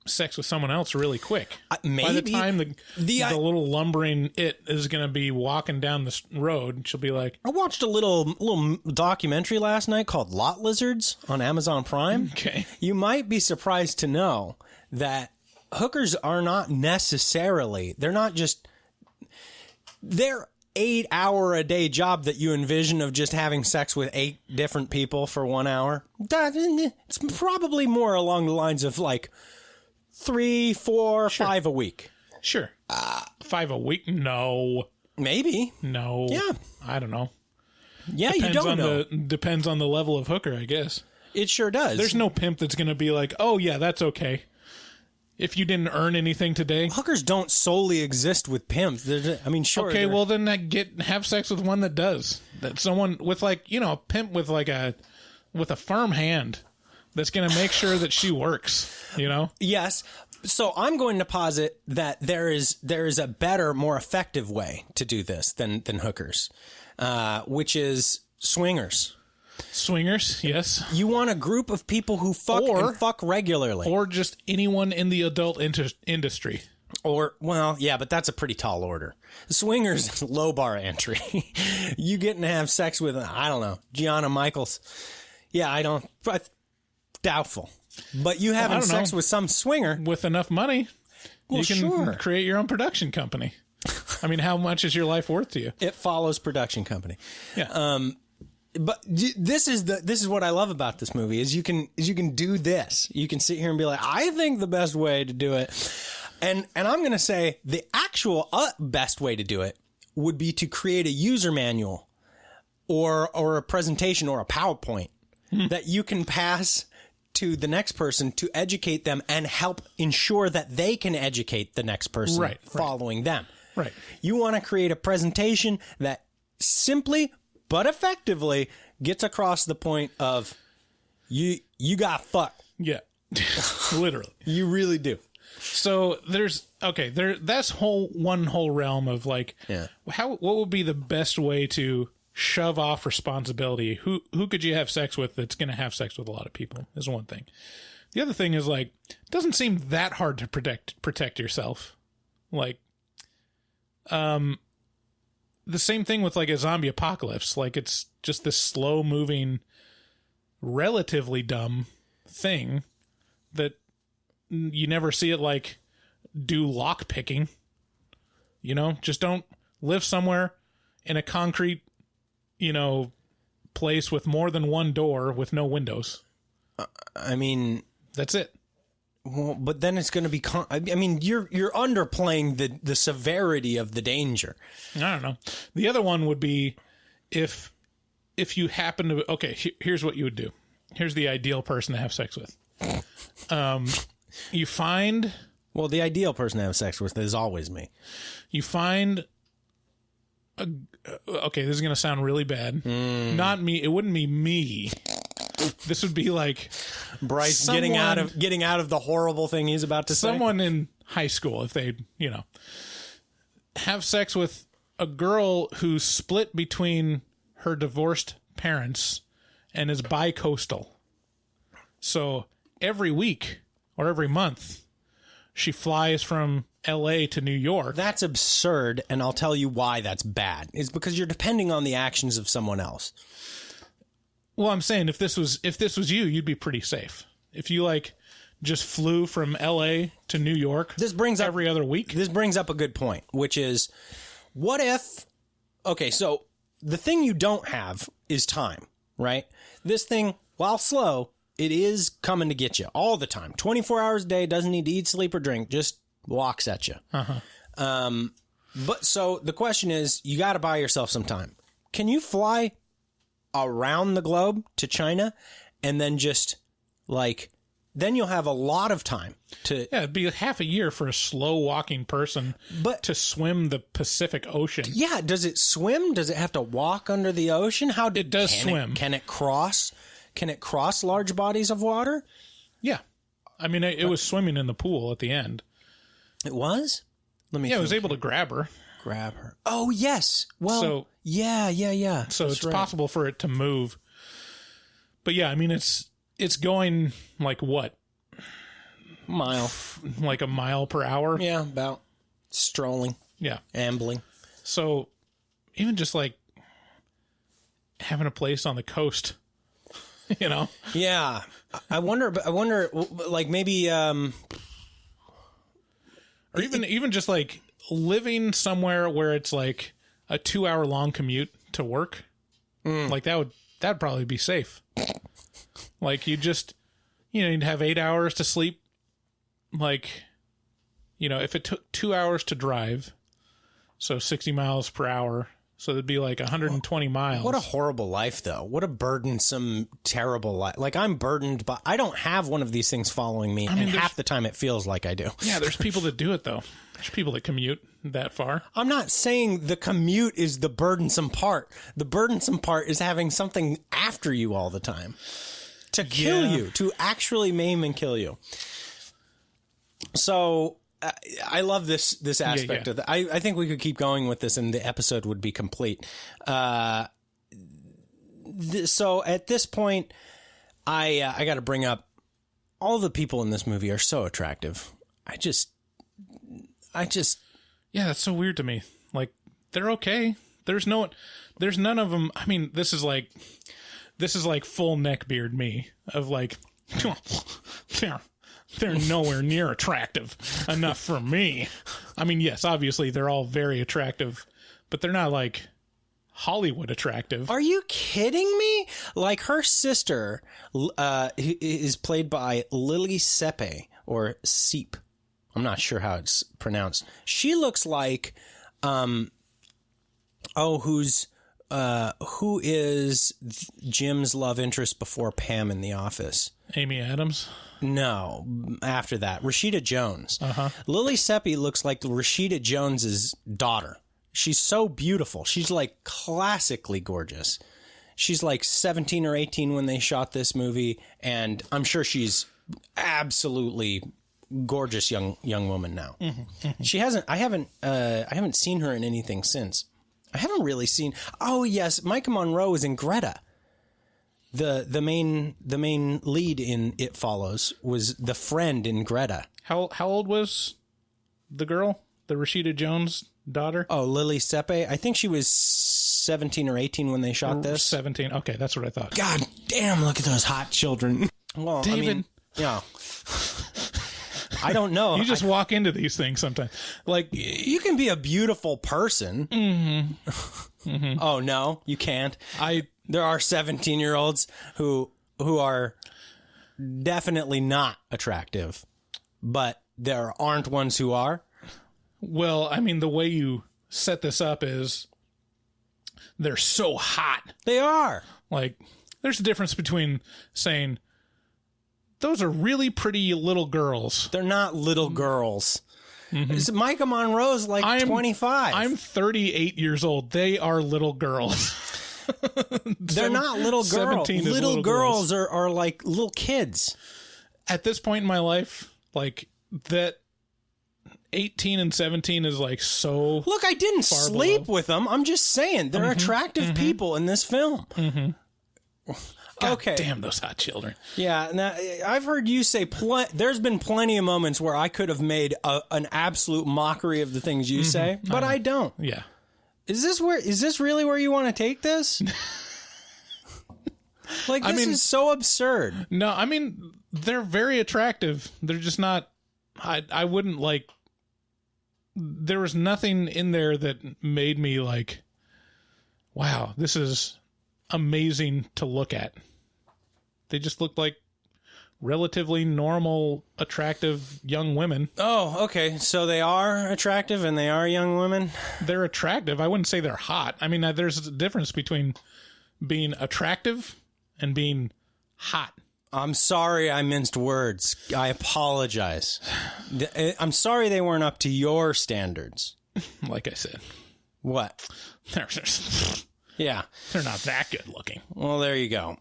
sex with someone else really quick. Maybe. By the time the little lumbering is going to be walking down the road, she'll be like, I watched a little documentary last night called Lot Lizards on Amazon Prime. Okay. You might be surprised to know that hookers are not necessarily, they're 8-hour-a-day job that you envision of just having sex with 8 different people for 1 hour. It's probably more along the lines of like 3, 4, 5 a week. Sure. 5 a week? No. Maybe. No. Yeah. I don't know. Yeah, you don't know. Depends on the level of hooker, I guess. It sure does. There's no pimp that's going to be like, oh, yeah, that's okay. If you didn't earn anything today. Hookers don't solely exist with pimps. Sure. Okay, well, then have sex with one that does. That someone with a pimp with with a firm hand that's going to make sure that she works, Yes. So I'm going to posit that there is a better, more effective way to do this than hookers, which is swingers. Swingers, yes. You want a group of people who fuck regularly. Or just anyone in the adult industry. Or, well, yeah, but that's a pretty tall order. Swingers, low bar entry. You getting to have sex with, I don't know, Gianna Michaels. Yeah, doubtful. But you having sex with some swinger. With enough money, you can create your own production company. I mean, how much is your life worth to you? It follows production company. Yeah. But this is what I love about this movie is you can do this. You can sit here and be like, I think the best way to do it, and I'm going to say the actual best way to do it would be to create a user manual or a presentation or a PowerPoint that you can pass to the next person to educate them and help ensure that they can educate the next person following them. Right. You want to create a presentation that simply but effectively gets across the point of you got fucked. Yeah. Literally. You really do. So that's one whole realm of like, what would be the best way to shove off responsibility? Who could you have sex with that's going to have sex with a lot of people is one thing. The other thing is like, it doesn't seem that hard to protect yourself. Like, the same thing with like a zombie apocalypse. Like it's just this slow moving, relatively dumb thing that you never see it like do lock picking, you know, just don't live somewhere in a concrete, you know, place with more than one door with no windows. I mean, that's it. Well, but then it's going to be, I mean, you're underplaying the severity of the danger. I don't know. The other one would be if you happen to, here's what you would do. Here's the ideal person to have sex with. You find... Well, the ideal person to have sex with is always me. You find... okay, this is going to sound really bad. Not me. It wouldn't be me. This would be like... Bryce getting out of the horrible thing he's about to say. Someone in high school, if they, you know, have sex with a girl who's split between her divorced parents and is bi-coastal. So every week or every month, she flies from L.A. to New York. That's absurd, and I'll tell you why that's bad. It's because you're depending on the actions of someone else. Well, I'm saying if this was you, you'd be pretty safe. If you like just flew from L.A. to New York every other week. This brings up a good point, which is, what if... Okay, so the thing you don't have is time, right? This thing, while slow... It is coming to get you all the time. 24 hours a day, doesn't need to eat, sleep, or drink. Just walks at you. But so the question is, you got to buy yourself some time. Can you fly around the globe to China and then just like, then you'll have a lot of time to... Yeah, it'd be half a year for a slow walking person to swim the Pacific Ocean. Yeah, does it swim? Does it have to walk under the ocean? It does swim. Can it cross? Can it cross large bodies of water? Yeah. I mean, it was swimming in the pool at the end. It was? It was able to grab her. Oh, yes. Well, yeah. So it's possible for it to move. But yeah, I mean, it's going like what? Mile. Like a mile per hour? Yeah, about strolling. Yeah. Ambling. So even just like having a place on the coast... You know? Yeah. I wonder, like maybe, or even just like living somewhere where it's like a 2-hour long commute to work. Like that'd probably be safe. Like you'd have 8 hours to sleep. Like, you know, if it took 2 hours to drive, so 60 miles per hour, so it'd be like 120 miles. What a horrible life, though. What a burdensome, terrible life. Like, I'm burdened, but I don't have one of these things following me, and half the time it feels like I do. Yeah, there's people that do it, though. There's people that commute that far. I'm not saying the commute is the burdensome part. The burdensome part is having something after you all the time. To kill you. To actually maim and kill you. So... I love this aspect of that. I think we could keep going with this and the episode would be complete. So at this point, I got to bring up all the people in this movie are so attractive. I just. Yeah, that's so weird to me. Like, they're okay. There's none of them. I mean, this is like full neckbeard me of like, they're nowhere near attractive enough for me. I mean, yes, obviously they're all very attractive, but they're not like Hollywood attractive. Are you kidding me? Like her sister is played by Lily Sepe or Seep. I'm not sure how it's pronounced. She looks like, who's who is Jim's love interest before Pam in The Office? Amy Adams? No, after that. Rashida Jones. Uh-huh. Lily Seppi looks like Rashida Jones's daughter. She's so beautiful. She's like classically gorgeous. She's like 17 or 18 when they shot this movie, and I'm sure she's absolutely gorgeous young woman now. She hasn't. I haven't seen her in anything since. I haven't really seen. Oh yes, Micah Monroe is in Greta. The main lead in It Follows was the friend in Greta. How old was the girl, the Rashida Jones daughter? Oh, Lily Seppi. I think she was 17 or 18 when they shot this. 17. Okay, that's what I thought. God damn! Look at those hot children. Well, David. I mean, yeah. I don't know. You just walk into these things sometimes. Like, you can be a beautiful person. Oh no, you can't. There are 17-year-olds who are definitely not attractive, but there aren't ones who are. Well, I mean, the way you set this up is they're so hot. They are. Like, there's a difference between saying, those are really pretty little girls. They're not little girls. Micah Monroe's like 25. I'm 38 years old. They are little girls. They're not little girls. 17 is little girls are like little kids. At this point in my life, like, that 18 and 17 is like so. Look, I didn't sleep with them. I'm just saying they're attractive people in this film. God okay. Damn those hot children. Yeah. Now I've heard you say there's been plenty of moments where I could have made an absolute mockery of the things you say, but I don't. Yeah. Is this really where you want to take this? Like, this is so absurd. No, I mean, they're very attractive. They're just not. I wouldn't like. There was nothing in there that made me like, wow, this is amazing to look at. They just looked like relatively normal, attractive young women. Oh, okay. So they are attractive and they are young women? They're attractive. I wouldn't say they're hot. I mean, there's a difference between being attractive and being hot. I'm sorry I minced words. I apologize. I'm sorry they weren't up to your standards. Like I said. What? Yeah. They're not that good looking. Well, there you go.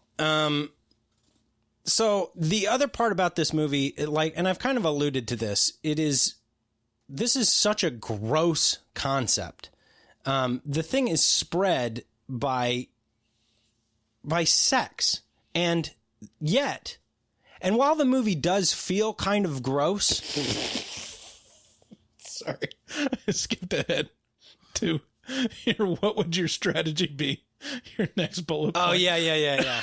So the other part about this movie, and I've kind of alluded to this, this is such a gross concept. The thing is spread by sex, and while the movie does feel kind of gross, sorry, I skipped ahead to here. What would your strategy be? Your next bullet point. Oh yeah.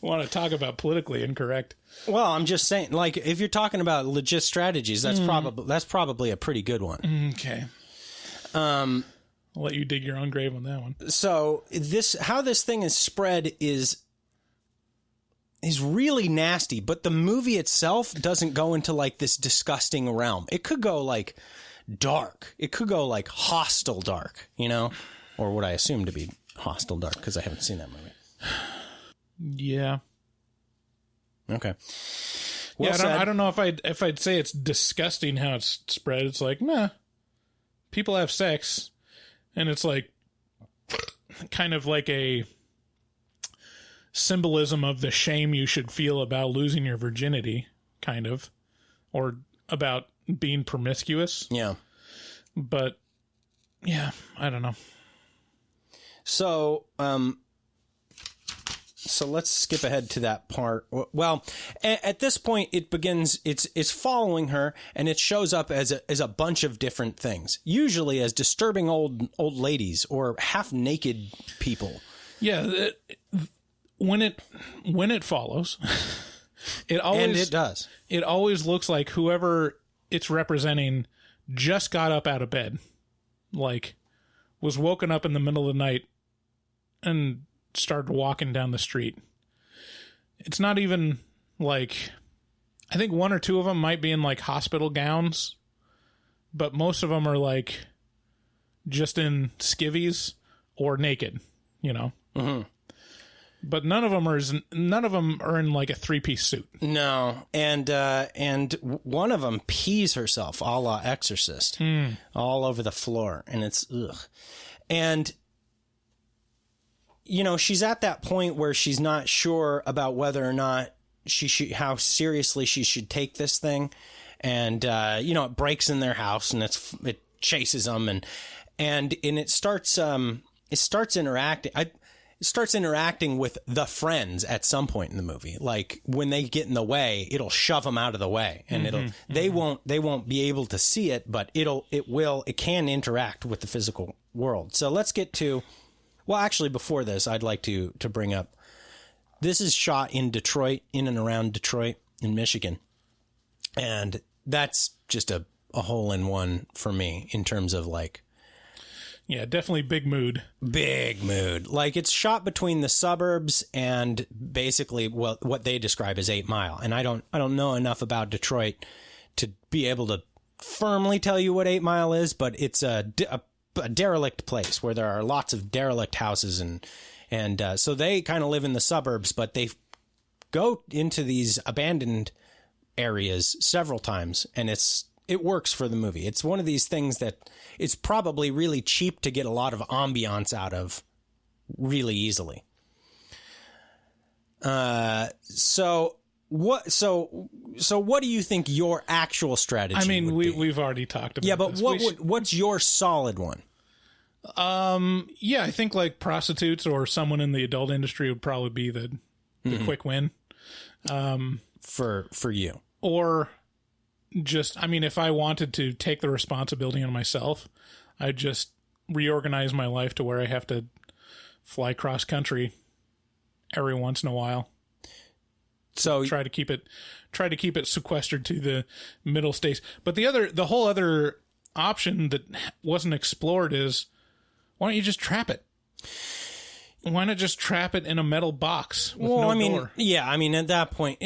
Want to talk about politically incorrect? Well, I'm just saying, like, if you're talking about legit strategies, that's probably a pretty good one. Okay. I'll let you dig your own grave on that one. So how this thing is spread is really nasty, but the movie itself doesn't go into like this disgusting realm. It could go like dark. It could go like hostile dark, or what I assume to be hostile dark, because I haven't seen that movie. Yeah. Okay. Well, yeah, I don't know if I'd say it's disgusting how it's spread. It's like, nah, people have sex, and it's like kind of like a symbolism of the shame you should feel about losing your virginity, kind of, or about being promiscuous. Yeah. But yeah, I don't know. So let's skip ahead to that part. Well, at this point, it begins. It's following her, and it shows up as a bunch of different things. Usually as disturbing old ladies or half naked people. Yeah, when it follows, it does. It always looks like whoever it's representing just got up out of bed, like was woken up in the middle of the night and started walking down the street. It's not even like, I think one or two of them might be in like hospital gowns, but most of them are like just in skivvies or naked, you know. Mm-hmm. But none of them are in like a 3-piece suit. No, and one of them pees herself, a la Exorcist, all over the floor, and it's ugh. And you know, she's at that point where she's not sure about whether or not how seriously she should take this thing, and you know, it breaks in their house and it chases them, and it starts interacting. It starts interacting with the friends at some point in the movie. Like when they get in the way, it'll shove them out of the way, and they won't be able to see it, but it can interact with the physical world. So let's get to, well, actually before this, I'd like to bring up, this is shot in Detroit, in and around Detroit in Michigan. And that's just a hole in one for me in terms of like, yeah, definitely big mood. Big mood. Like it's shot between the suburbs and basically what they describe as 8 Mile. And I don't know enough about Detroit to be able to firmly tell you what 8 Mile is, but it's a derelict place where there are lots of derelict houses, and so they kind of live in the suburbs, but they go into these abandoned areas several times, and it works for the movie. It's one of these things that it's probably really cheap to get a lot of ambiance out of really easily. So what do you think your actual strategy I mean, would be? we've already talked about Yeah, but this. what's your solid one? Yeah, I think like prostitutes or someone in the adult industry would probably be the quick win. For you. Or just, I mean, if I wanted to take the responsibility on myself, I'd just reorganize my life to where I have to fly cross country every once in a while. So try to keep it sequestered to the middle states. But the whole other option that wasn't explored is, why don't you just trap it? Why not just trap it in a metal box with no door? Yeah, I mean, at that point,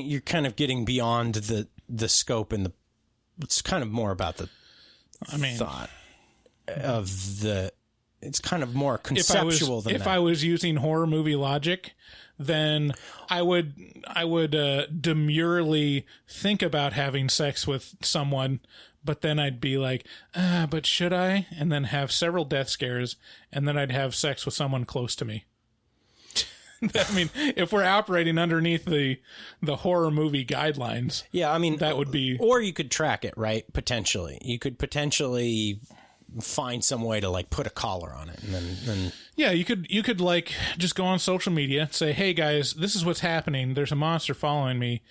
you're kind of getting beyond the scope and it's kind of more about the thought of the. It's kind of more conceptual than that. If I was using horror movie logic, then I would demurely think about having sex with someone, but then I'd be like, but should I? And then have several death scares, and then I'd have sex with someone close to me. I mean, if we're operating underneath the horror movie guidelines, yeah, I mean, that would be. Or you could track it, right? Potentially, you could potentially find some way to like put a collar on it, and then yeah, you could like just go on social media, say, hey guys, this is what's happening. There's a monster following me.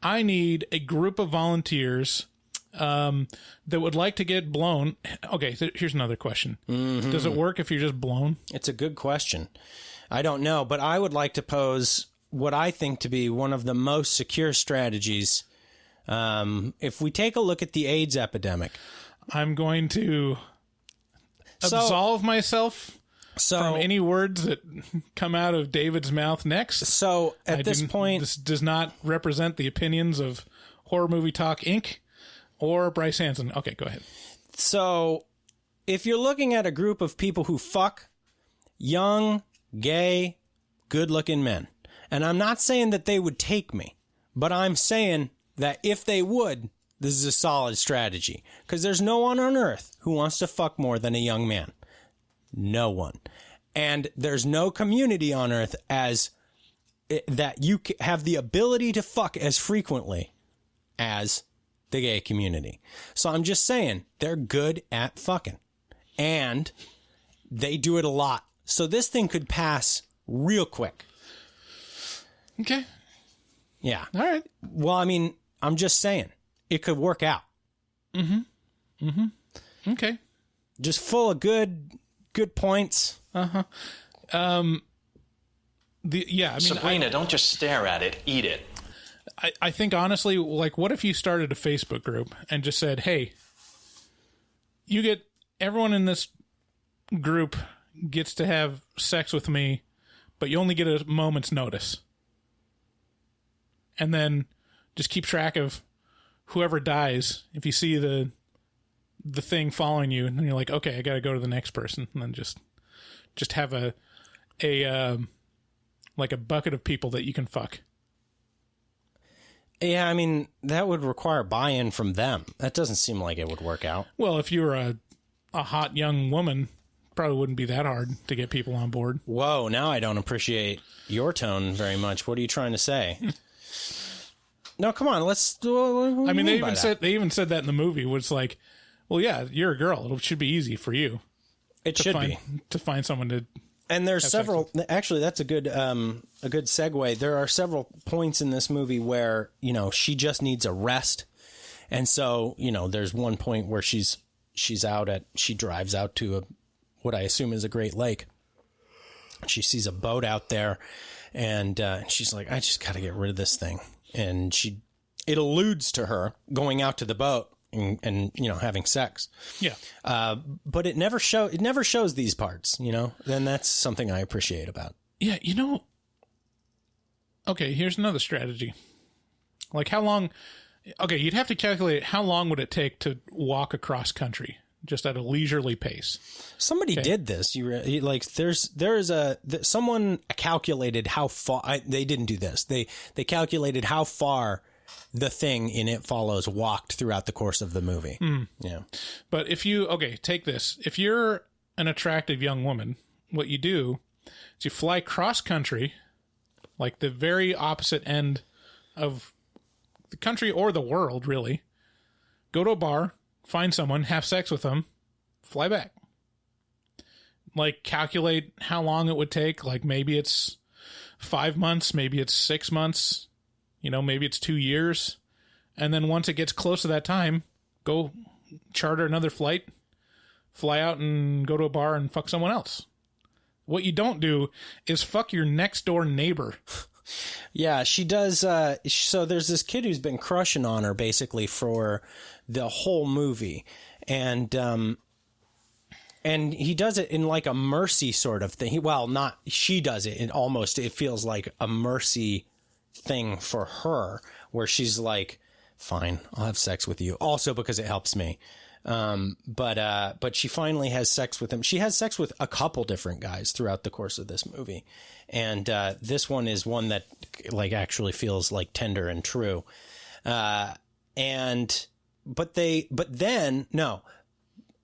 I need a group of volunteers that would like to get blown. Okay, here's another question. Mm-hmm. Does it work if you're just blown? It's a good question. I don't know, but I would like to pose what I think to be one of the most secure strategies. If we take a look at the AIDS epidemic, I'm going to absolve myself from any words that come out of David's mouth next. So at this point, this does not represent the opinions of Horror Movie Talk Inc. or Bryce Hanson. Okay, go ahead. So if you're looking at a group of people who fuck young, gay, good-looking men, and I'm not saying that they would take me, but I'm saying that if they would, this is a solid strategy, because there's no one on earth who wants to fuck more than a young man. No one. And there's no community on earth that you have the ability to fuck as frequently as the gay community. So I'm just saying, they're good at fucking. And they do it a lot. So this thing could pass real quick. Okay. Yeah. All right. Well, I mean, I'm just saying, it could work out. Mm-hmm. Mm-hmm. Okay. Just full of good points. Uh-huh. I mean, Sabrina, don't just stare at it, eat it. I think honestly, like, what if you started a Facebook group and just said, hey, everyone in this group gets to have sex with me, but you only get a moment's notice. And then just keep track of whoever dies. If you see the the thing following you, and you're like, okay, I got to go to the next person, and then just have a like a bucket of people that you can fuck. Yeah, I mean, that would require buy-in from them. That doesn't seem like it would work out. Well, if you were a hot young woman, probably wouldn't be that hard to get people on board. Whoa, now I don't appreciate your tone very much. What are you trying to say? No, come on, let's... I mean, they even said that in the movie, was like, well, yeah, you're a girl. It should be easy for you. It should be. To find someone to... And there's several... Actually, that's a good segue. There are several points in this movie where, you know, she just needs a rest. And so, you know, there's one point where she drives out to what I assume is a Great Lake. She sees a boat out there, and she's like, I just got to get rid of this thing. And it alludes to her going out to the boat and you know, having sex. Yeah. But it never shows these parts, you know, and that's something I appreciate about. Yeah. You know, okay, here's another strategy. Like how long, okay, you'd have to calculate how long would it take to walk across country just at a leisurely pace. Somebody did this. Someone calculated how far, they didn't do this. They calculated how far the thing in It Follows walked throughout the course of the movie. Yeah. But take this. If you're an attractive young woman, what you do is you fly cross country, like the very opposite end of the country or the world, really. Go to a bar, find someone, have sex with them, fly back. Like, calculate how long it would take. Like, maybe it's 5 months, maybe it's 6 months, you know, maybe it's 2 years. And then once it gets close to that time, go charter another flight, fly out and go to a bar and fuck someone else. What you don't do is fuck your next door neighbor. Yeah, she does. So there's this kid who's been crushing on her basically for the whole movie. And he does it in like a mercy sort of thing. She does it. It feels like a mercy thing for her, where she's like, fine, I'll have sex with you. Also because it helps me. But she finally has sex with him. She has sex with a couple different guys throughout the course of this movie. And this one is one that like actually feels like tender and true. But then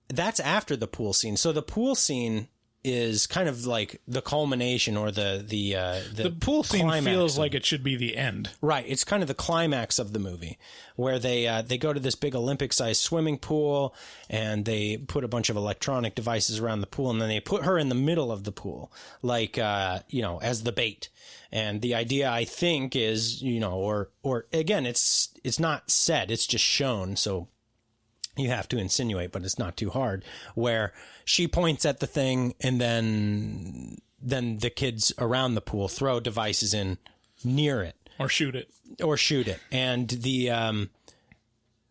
that's after the pool scene. So the pool scene is kind of like the culmination or the pool scene feels like it should be the end. Right. It's kind of the climax of the movie where they go to this big Olympic-sized swimming pool and they put a bunch of electronic devices around the pool, and then they put her in the middle of the pool, like, you know, as the bait. And the idea, I think, is, you know, or again, it's not said, it's just shown. So you have to insinuate, but it's not too hard, where she points at the thing and then the kids around the pool throw devices in near it. Or shoot it. And the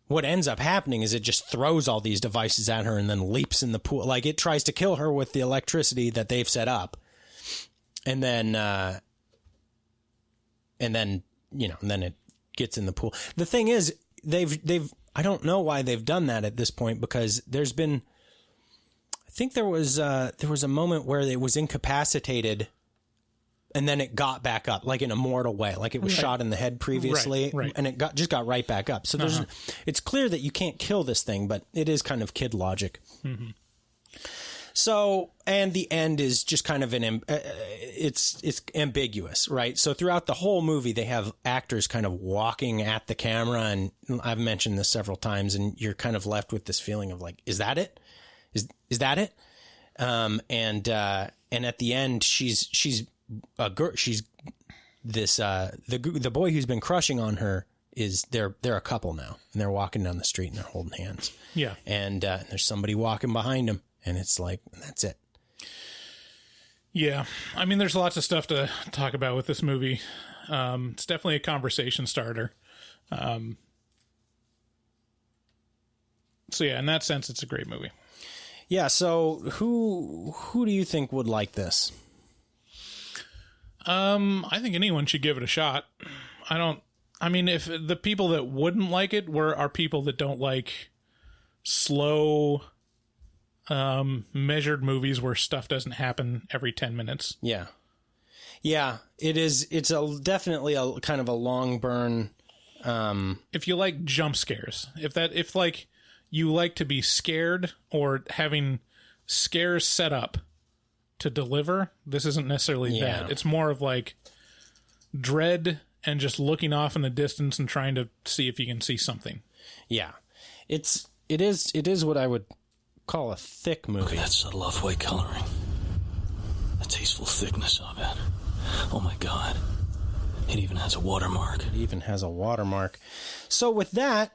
what ends up happening is it just throws all these devices at her and then leaps in the pool. Like, it tries to kill her with the electricity that they've set up. And then it gets in the pool. The thing is, they've I don't know why they've done that at this point, because there's been, I think there was a moment where it was incapacitated and then it got back up, like in a mortal way, like it was shot in the head previously, right. And it just got right back up. So it's clear that you can't kill this thing, but it is kind of kid logic. Mm-hmm. So, and the end is just kind of it's ambiguous, right? So throughout the whole movie, they have actors kind of walking at the camera, and I've mentioned this several times, and you're kind of left with this feeling of like, is that it? Is that it? And at the end, she's a girl. She's this the boy who's been crushing on her is they're a couple now, and they're walking down the street and they're holding hands. Yeah, and there's somebody walking behind them. And it's like, that's it. Yeah. I mean, there's lots of stuff to talk about with this movie. It's definitely a conversation starter. So yeah, in that sense, it's a great movie. Yeah. So who do you think would like this? I think anyone should give it a shot. I mean, if the people that wouldn't like it are people that don't like slow, measured movies where stuff doesn't happen every 10 minutes. Yeah. Yeah, it is. It's definitely a kind of a long burn. If you like jump scares, if like you like to be scared or having scares set up to deliver, this isn't necessarily that. It's more of like dread and just looking off in the distance and trying to see if you can see something. Yeah, it is what I would call a thick movie. Look at that subtle off-white coloring. The tasteful thickness of it. Oh my God. It even has a watermark. So with that,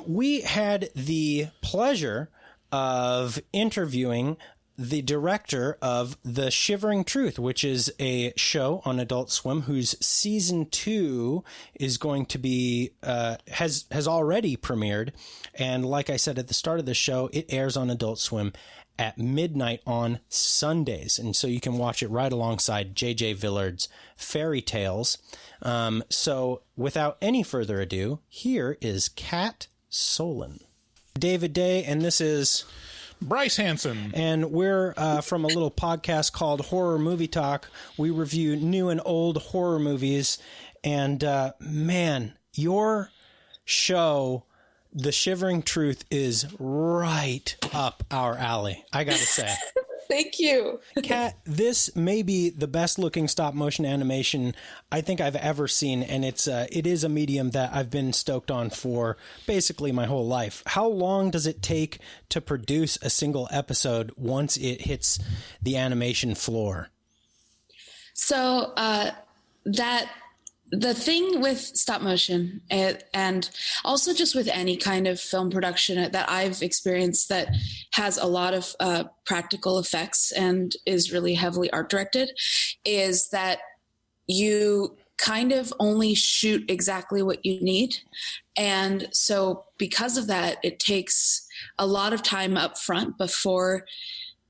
we had the pleasure of interviewing the director of The Shivering Truth, which is a show on Adult Swim whose season 2 is going to be has already premiered, and like I said at the start of the show, it airs on Adult Swim at midnight on Sundays, and so you can watch it right alongside J.J. Villard's Fairy Tales. So without any further ado, here is Kat Solen. David Day, and this is Bryce Hanson. And we're from a little podcast called Horror Movie Talk. We review new and old horror movies. And man, your show, The Shivering Truth, is right up our alley, I gotta say. Thank you. Kat, this may be the best looking stop motion animation I think I've ever seen, and it is a medium that I've been stoked on for basically my whole life. How long does it take to produce a single episode once it hits the animation floor? So the thing with stop motion and also just with any kind of film production that I've experienced that has a lot of practical effects and is really heavily art directed is that you kind of only shoot exactly what you need. And so because of that, it takes a lot of time up front before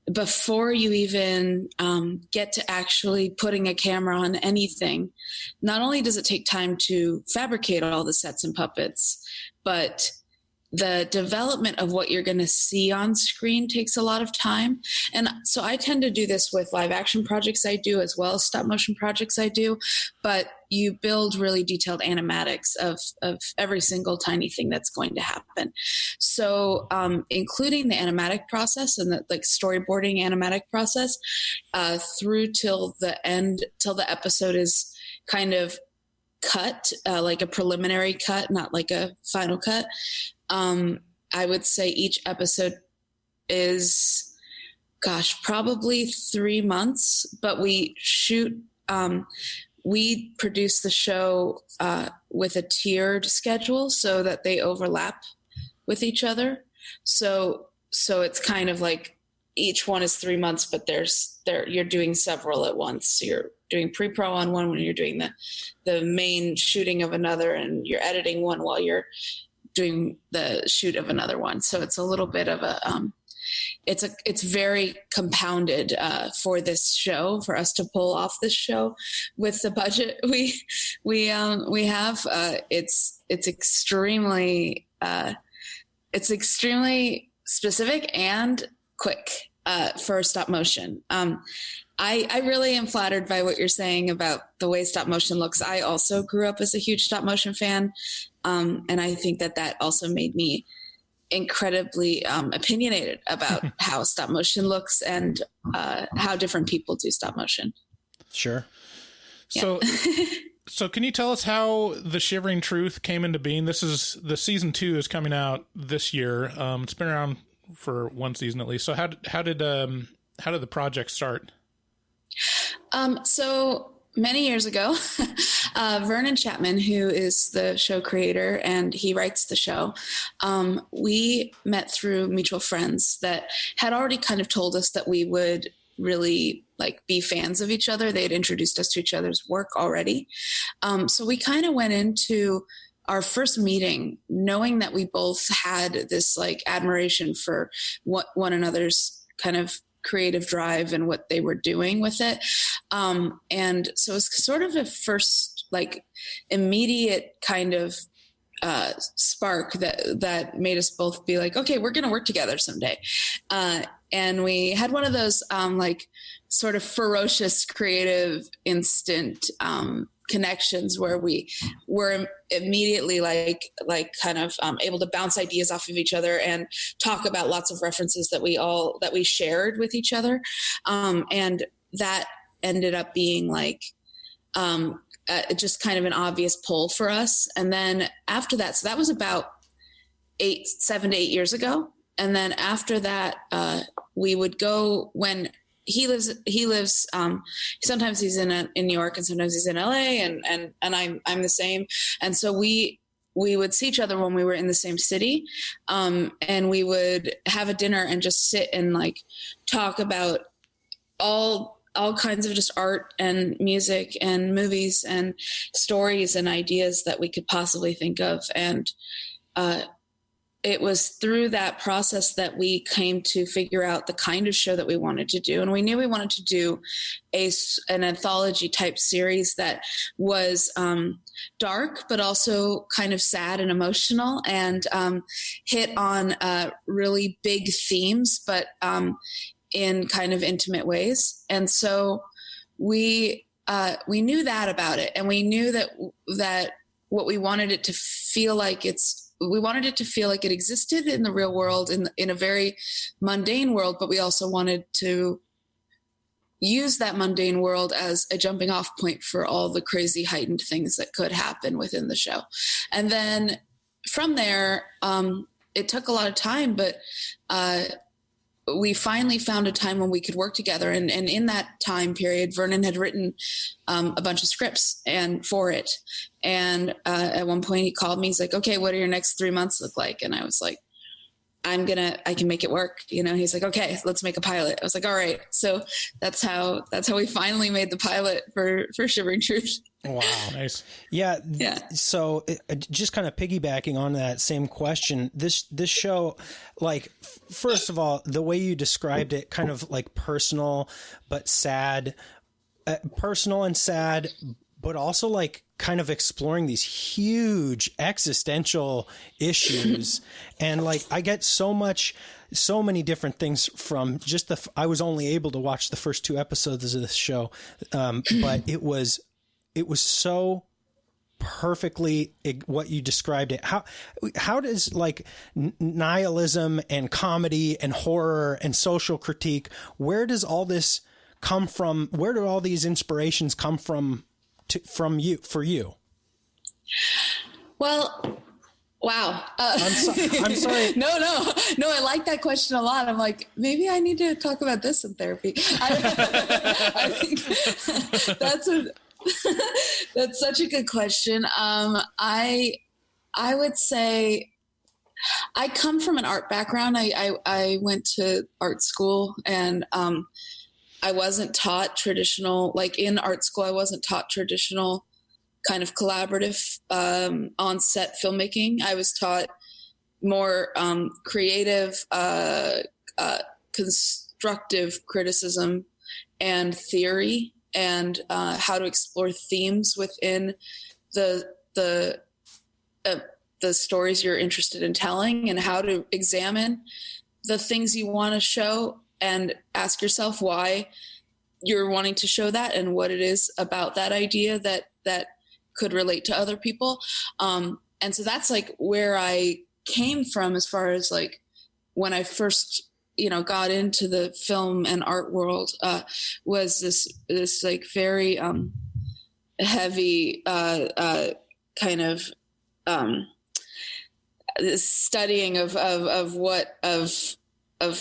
you even get to actually putting a camera on anything. Not only does it take time to fabricate all the sets and puppets, but the development of what you're going to see on screen takes a lot of time. And so I tend to do this with live action projects I do as well as stop motion projects I do, but you build really detailed animatics of every single tiny thing that's going to happen. So including the animatic process and the like storyboarding animatic process through till the end, till the episode is kind of cut, like a preliminary cut, not like a final cut. I would say each episode is, probably 3 months, but we produce the show with a tiered schedule so that they overlap with each other. So it's kind of like each one is 3 months, but you're doing several at once. You're doing pre-pro on one when you're doing the main shooting of another, and you're editing one while you're doing the shoot of another one. So it's a little bit of it's very compounded for this show, for us to pull off this show with the budget we have. It's extremely specific and quick for stop motion. I really am flattered by what you're saying about the way stop motion looks. I also grew up as a huge stop motion fan. And I think that also made me incredibly opinionated about how stop motion looks and how different people do stop motion. Sure. Yeah. So can you tell us how The Shivering Truth came into being? The season 2 is coming out this year. It's been around for one season at least. So how did the project start? So many years ago, Vernon Chapman, who is the show creator and he writes the show, we met through mutual friends that had already kind of told us that we would really be fans of each other. They had introduced us to each other's work already. So we kind of went into our first meeting knowing that we both had this admiration for one another's kind of creative drive and what they were doing with it. And so it's sort of a first immediate kind of spark that made us both be like, okay, we're going to work together someday. And we had one of those like sort of ferocious creative instant connections where we were immediately like kind of able to bounce ideas off of each other and talk about lots of references that we shared with each other. And that ended up being like just kind of an obvious pull for us. And then after that, so that was about 7 to 8 years ago. And then after that, we would go when he lives, sometimes he's in New York and sometimes he's in LA and I'm the same. And so we would see each other when we were in the same city. And we would have a dinner and just sit and like talk about all kinds of just art and music and movies and stories and ideas that we could possibly think of. And, it was through that process that we came to figure out the kind of show that we wanted to do. And we knew we wanted to do an anthology type series that was dark, but also kind of sad and emotional and hit on really big themes, but in kind of intimate ways. And so we knew that about it. And we knew that what we wanted it to feel like we wanted it to feel like it existed in the real world, in a very mundane world, but we also wanted to use that mundane world as a jumping off point for all the crazy heightened things that could happen within the show. And then from there, it took a lot of time, but we finally found a time when we could work together. And in that time period, Vernon had written a bunch of scripts for it. And at one point he called me, he's like, okay, what do your next 3 months look like? And I was like, I can make it work. He's like, okay, let's make a pilot. I was like, all right. So that's how we finally made the pilot for Shivering Truth. Wow. Nice. Yeah. So just kind of piggybacking on that same question, this show, like, first of all, the way you described it, kind of like personal, but sad, personal and sad, but also like kind of exploring these huge existential issues. And like, I get so many different things from just I was only able to watch the first 2 episodes of this show. But it was so perfectly what you described it. How does like nihilism and comedy and horror and social critique, where does all this come from? Where do all these inspirations come from for you? Well, wow. I'm sorry. No. I like that question a lot. I'm like, maybe I need to talk about this in therapy. I think that's such a good question. I would say I come from an art background. I went to art school and, I wasn't taught traditional, like in art school, I wasn't taught traditional kind of collaborative on-set filmmaking. I was taught more creative, constructive criticism and theory and how to explore themes within the stories you're interested in telling and how to examine the things you want to show and ask yourself why you're wanting to show that and what it is about that idea that could relate to other people. And so that's like where I came from as far as like when I first, got into the film and art world, was this like very heavy kind of this studying of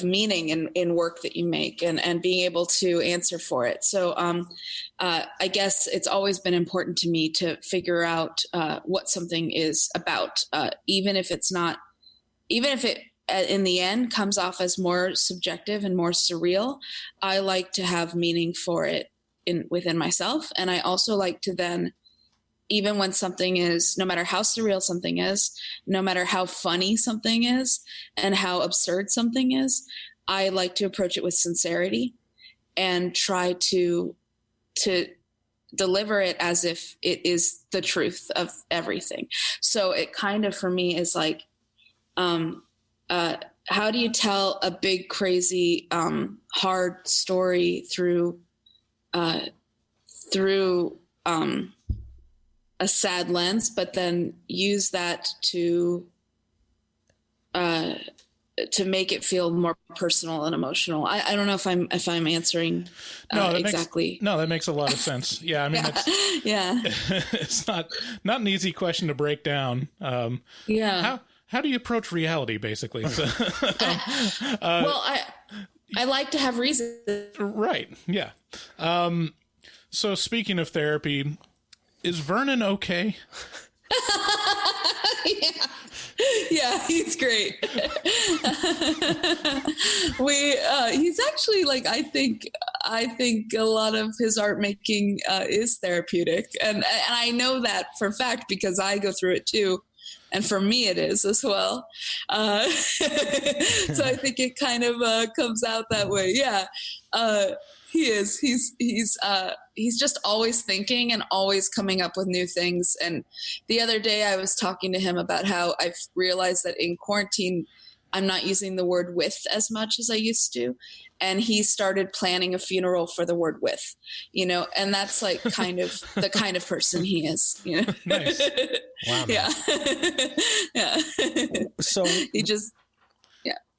meaning in work that you make and being able to answer for it. So I guess it's always been important to me to figure out what something is about, even if it in the end comes off as more subjective and more surreal. I like to have meaning for it within myself. And I also like to then, even when something is, no matter how surreal something is, no matter how funny something is, and how absurd something is, I like to approach it with sincerity and try to deliver it as if it is the truth of everything. So it kind of, for me, is like, how do you tell a big, crazy, hard story through a sad lens, but then use that to make it feel more personal and emotional. I don't know if I'm answering exactly. That makes a lot of sense. Yeah, I mean, it's not an easy question to break down. How do you approach reality, basically? So, well, I like to have reason. Right. Yeah. So speaking of therapy, is Vernon okay? Yeah, he's great. He's actually, like, I think a lot of his art making is therapeutic, and I know that for a fact because I go through it too, and for me it is as well. So I think it kind of comes out that way. Yeah. He is. He's just always thinking and always coming up with new things. And the other day I was talking to him about how I've realized that in quarantine, I'm not using the word with as much as I used to. And he started planning a funeral for the word with, and that's like kind of the kind of person he is, Nice. Wow. Yeah. Yeah. So he just,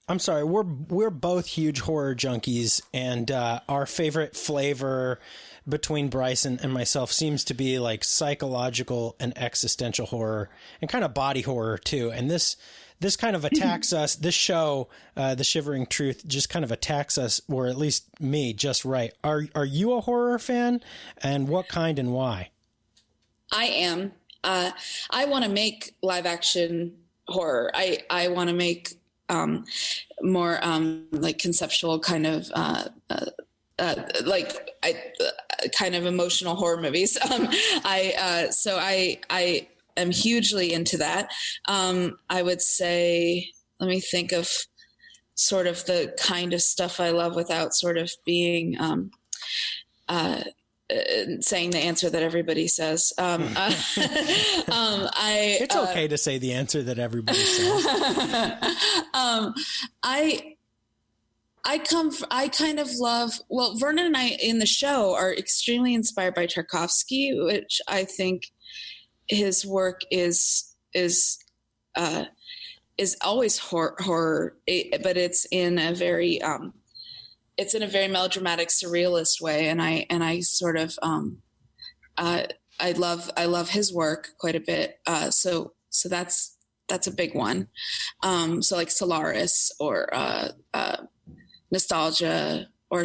I'm sorry, we're both huge horror junkies, and our favorite flavor between Bryson and myself seems to be like psychological and existential horror, and kind of body horror too. And this kind of attacks us. This show, The Shivering Truth, just kind of attacks us, or at least me, just right. Are you a horror fan, and what kind and why? I am. I want to make live action horror. I want to make more like conceptual kind of kind of emotional horror movies. I am hugely into that. I would say, let me think of sort of the kind of stuff I love without sort of being saying the answer that everybody says. It's okay to say the answer that everybody says. I kind of love, well, Vernon and I in the show are extremely inspired by Tarkovsky, which I think his work is always horror, but it's in a very melodramatic, surrealist way, and I sort of I love his work quite a bit. So that's a big one. So like Solaris or Nostalgia or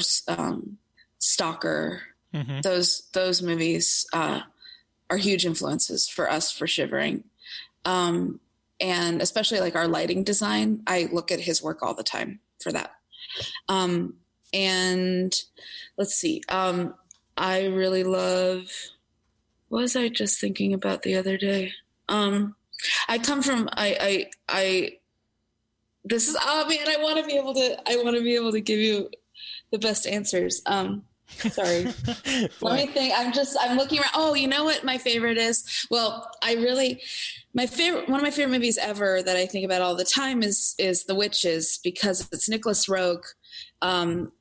Stalker. Mm-hmm. Those movies are huge influences for us for Shivering. And especially like our lighting design, I look at his work all the time for that. And let's see, I really love, what was I just thinking about the other day? I come from, this is, oh man, I want to be able to give you the best answers. Sorry. Let me think. I'm looking around. Oh, you know what my favorite is? Well, one of my favorite movies ever that I think about all the time is The Witches, because it's Nicholas Roeg. And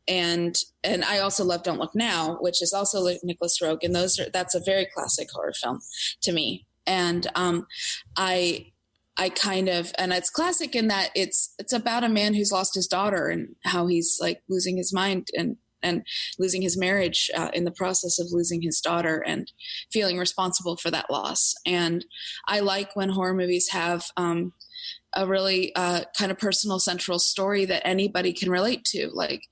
I also love Don't Look Now, which is also Nicholas Roeg. And that's a very classic horror film to me. And, I kind of, and it's classic in that it's about a man who's lost his daughter and how he's like losing his mind and losing his marriage in the process of losing his daughter and feeling responsible for that loss. And I like when horror movies have a really kind of personal central story that anybody can relate to. Like,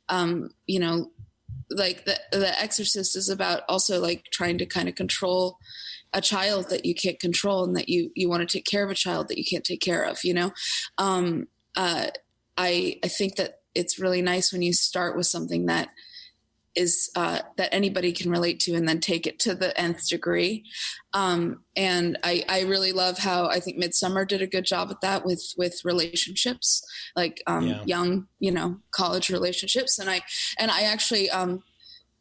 like the Exorcist is about also like trying to kind of control a child that you can't control, and that you want to take care of a child that you can't take care of, I think that it's really nice when you start with something that is that anybody can relate to and then take it to the nth degree. And I really love how I think Midsommar did a good job at that with relationships, like young, college relationships. And I actually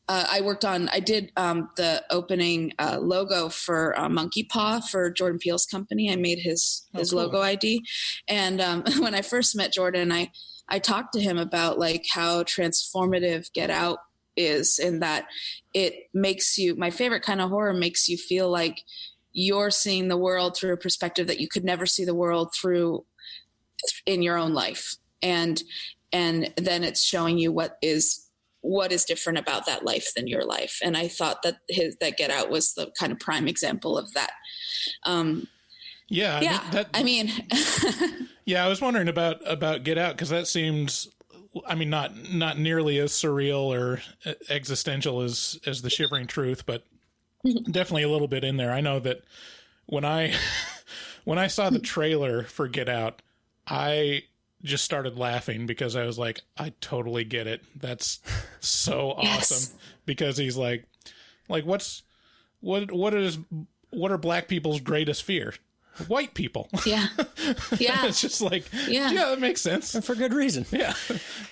I did the opening logo for Monkey Paw for Jordan Peele's company. I made his logo ID. And when I first met Jordan, I talked to him about like how transformative Get Out is, in that it makes you, my favorite kind of horror makes you feel like you're seeing the world through a perspective that you could never see the world through in your own life. And then it's showing you what is different about that life than your life. And I thought that that Get Out was the kind of prime example of that. Yeah. I was wondering about Get Out, because that seems, I mean, not nearly as surreal or existential as The Shivering Truth, but definitely a little bit in there. I know that when I saw the trailer for Get Out, I just started laughing because I was like, I totally get it. That's so awesome. Because he's like what are black people's greatest fear? White people. Yeah. Yeah. It's just like, yeah, that makes sense. And for good reason. Yeah.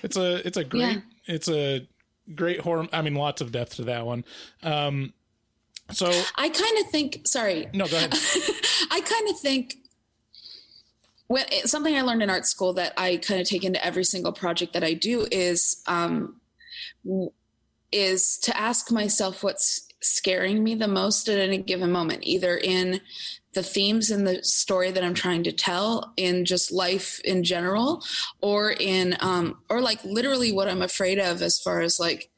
It's a great horror. I mean, lots of depth to that one. So I kind of think, sorry. No, go ahead. I kind of think something I learned in art school that I kind of take into every single project that I do is to ask myself what's scaring me the most at any given moment, either in the themes in the story that I'm trying to tell, in just life in general, or in, or like literally what I'm afraid of as far as like,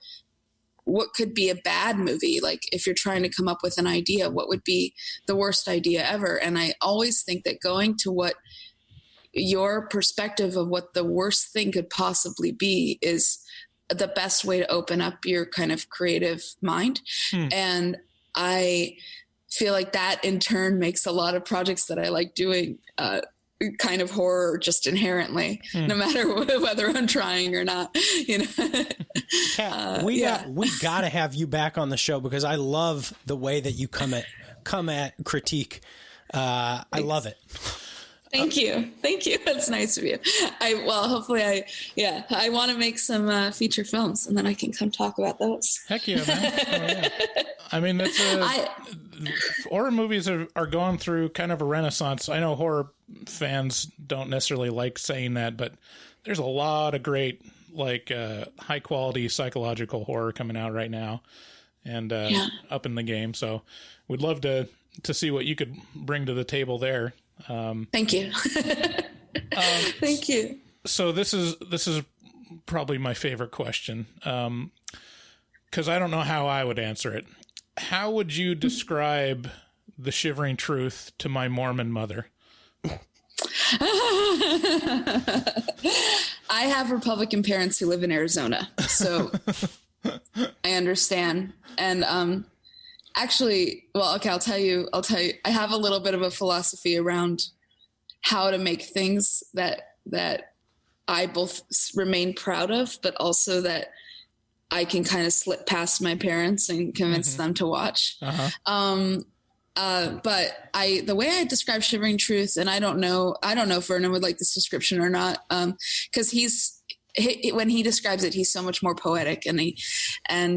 what could be a bad movie? Like if you're trying to come up with an idea, what would be the worst idea ever? And I always think that going to what your perspective of what the worst thing could possibly be is the best way to open up your kind of creative mind. And I feel like that in turn makes a lot of projects that I like doing kind of horror just inherently, no matter whether I'm trying or not, you know. Kat, we got to have you back on the show, because I love the way that you come at critique. I love it. Thank you. That's nice of you. Hopefully I want to make some feature films, and then I can come talk about those. Heck yeah, man. Oh, yeah. I mean, horror movies are going through kind of a renaissance. I know horror fans don't necessarily like saying that, but there's a lot of great, like, high quality psychological horror coming out right now, and up in the game. So we'd love to see what you could bring to the table there. Thank you. Thank you. So this is probably my favorite question, because I don't know how I would answer it. How would you describe The Shivering Truth to my Mormon mother? I have Republican parents who live in Arizona, so I understand. And actually, well, okay, I'll tell you, I have a little bit of a philosophy around how to make things that I both remain proud of, but also that I can kind of slip past my parents and convince them to watch. But the way I describe Shivering Truth, and I don't know if Vernon would like this description or not, because when he describes it, he's so much more poetic, and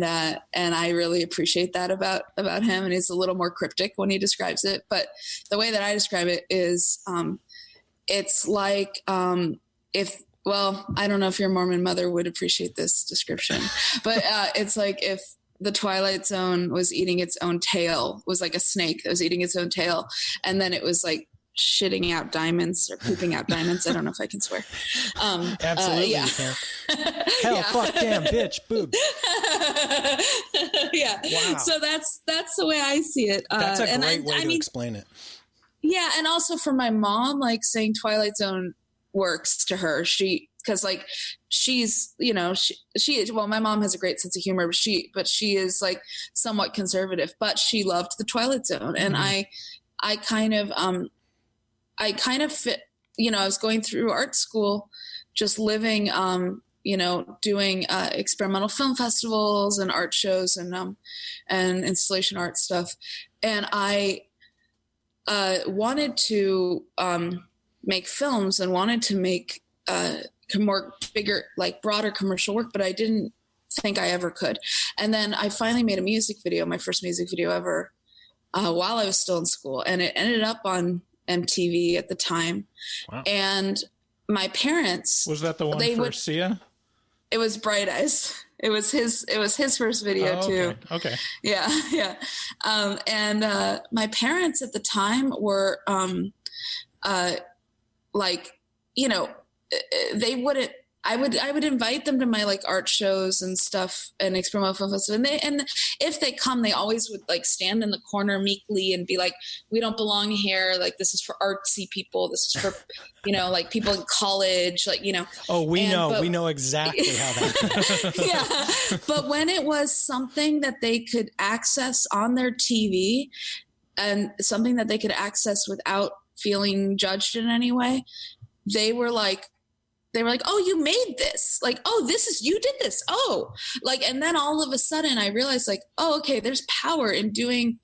I really appreciate that about him. And he's a little more cryptic when he describes it. But the way that I describe it is, it's like, I don't know if your Mormon mother would appreciate this description, but it's like if the Twilight Zone was eating its own tail, was like a snake that was eating its own tail, and then it was like shitting out diamonds or pooping out diamonds. I don't know if I can swear. Absolutely, you can. Hell, fuck, damn, bitch, boob. Yeah. Wow. So that's the way I see it. That's a great way to explain it. Yeah, and also for my mom, like saying Twilight Zone works to her. Because like she's, you know, my mom has a great sense of humor, but she is like somewhat conservative, but she loved the Twilight Zone, and I kind of fit, you know, I was going through art school, just living, you know, doing experimental film festivals and art shows and installation art stuff. And I wanted to make films and wanted to make bigger, like broader commercial work, but I didn't think I ever could. And then I finally made a music video, my first music video ever, while I was still in school, and it ended up on MTV at the time. Wow. And my parents, was that the one for Sia? It was Bright Eyes. It was his first video too. Okay. Yeah. And my parents at the time were like, you know, they wouldn't. I would invite them to my like art shows and stuff and experimental film festival. And if they come, they always would like stand in the corner meekly and be like, "We don't belong here. Like this is for artsy people. This is for, you know, like people in college. Like, you know." Oh, we know exactly how that. Yeah, but when it was something that they could access on their TV and something that they could access without feeling judged in any way, they were like, "Oh, you made this. Like, oh, you did this. Oh," like, and then all of a sudden I realized like, oh, okay, there's power in doing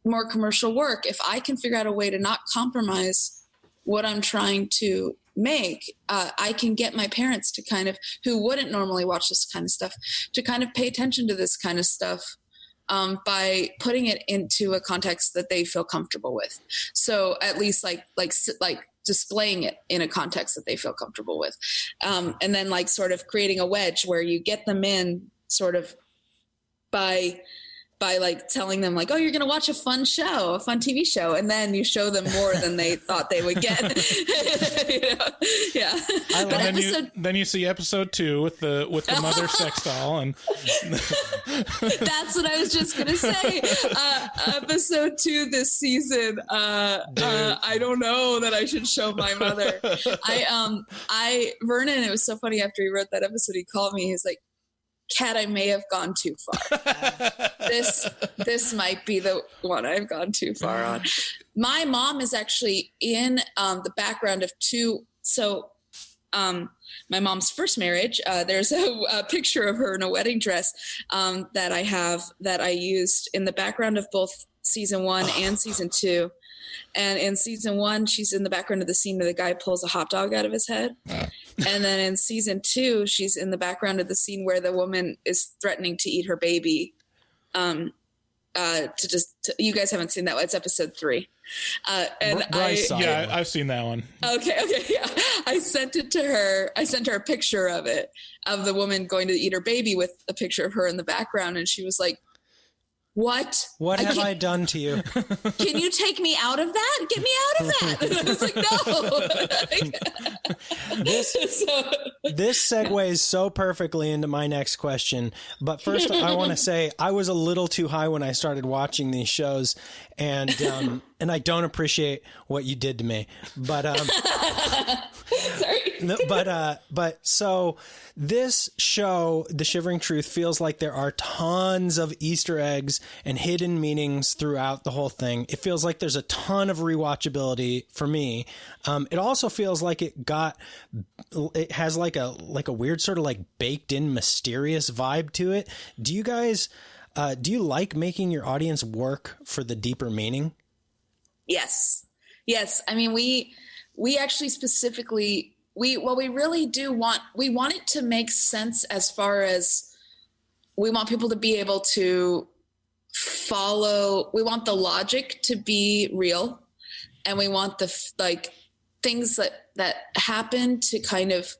more commercial work. If I can figure out a way to not compromise what I'm trying to make, I can get my parents to kind of, who wouldn't normally watch this kind of stuff, to kind of pay attention to this kind of stuff by putting it into a context that they feel comfortable with. So at least like displaying it in a context that they feel comfortable with. And then like sort of creating a wedge where you get them in sort of by like telling them like, "Oh, you're going to watch a fun TV show. And then you show them more than they thought they would get. You know? Yeah. Then you see episode 2 with the mother sex doll. And that's what I was just going to say. Episode 2 this season. I don't know that I should show my mother. Vernon, it was so funny after he wrote that episode, he called me. He's like, "Kat, I may have gone too far. This might be the one I've gone too far on." My mom is actually in the background of 2. So my mom's first marriage, there's a picture of her in a wedding dress that I have that I used in the background of both season 1 and season 2. And in season 1, she's in the background of the scene where the guy pulls a hot dog out of his head. And then in season 2, she's in the background of the scene where the woman is threatening to eat her baby. You guys haven't seen that. It's episode 3. And I've seen that one. Okay. Yeah. I sent it to her. I sent her a picture of it, of the woman going to eat her baby with a picture of her in the background. And she was like, "What? What have I done to you? Can you take me out of that? Get me out of that." And I was like, "No." This segues so perfectly into my next question. But first, I want to say I was a little too high when I started watching these shows, and I don't appreciate what you did to me. But sorry. But so this show, The Shivering Truth, feels like there are tons of Easter eggs and hidden meanings throughout the whole thing. It feels like there's a ton of rewatchability for me. It also feels like it has like a weird sort of like baked in mysterious vibe to it. Do you guys, do you like making your audience work for the deeper meaning? Yes. I mean, we actually specifically, we really do want it to make sense, as far as we want people to be able to follow. We want the logic to be real, and we want the things that happen to kind of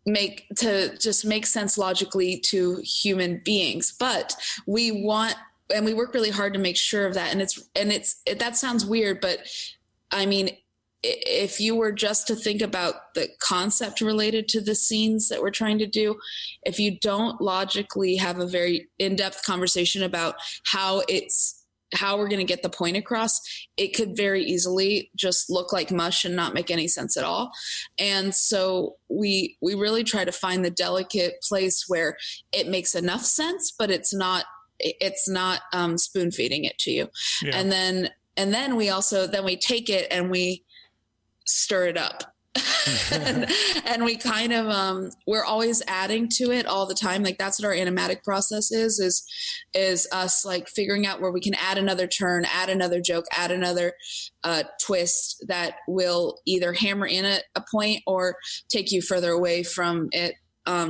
make sense logically to human beings. But we want, and we work really hard to make sure of that. And that sounds weird, but I mean, if you were just to think about the concept related to the scenes that we're trying to do, if you don't logically have a very in-depth conversation about how we're going to get the point across, it could very easily just look like mush and not make any sense at all. And so we really try to find the delicate place where it makes enough sense, but it's not spoon feeding it to you. Yeah. And then we take it and we stir it up. and we kind of we're always adding to it all the time. Like that's what our animatic process is us like figuring out where we can add another turn, add another joke, add another twist that will either hammer in a point or take you further away from it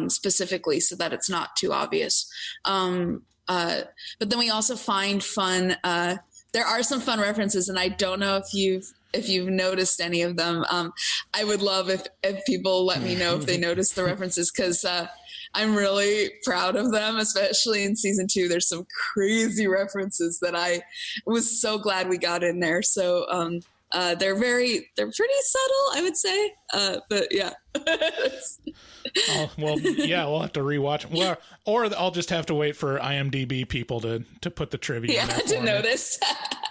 specifically so that it's not too obvious. But then we also find fun. There are some fun references, and I don't know if you've noticed any of them. I would love if people let me know if they noticed the references, because I'm really proud of them, especially in season 2. There's some crazy references that I was so glad we got in there. So they're pretty subtle, I would say. But yeah. Well, yeah, we'll have to rewatch. Well, or I'll just have to wait for IMDb people to put the trivia in there to notice.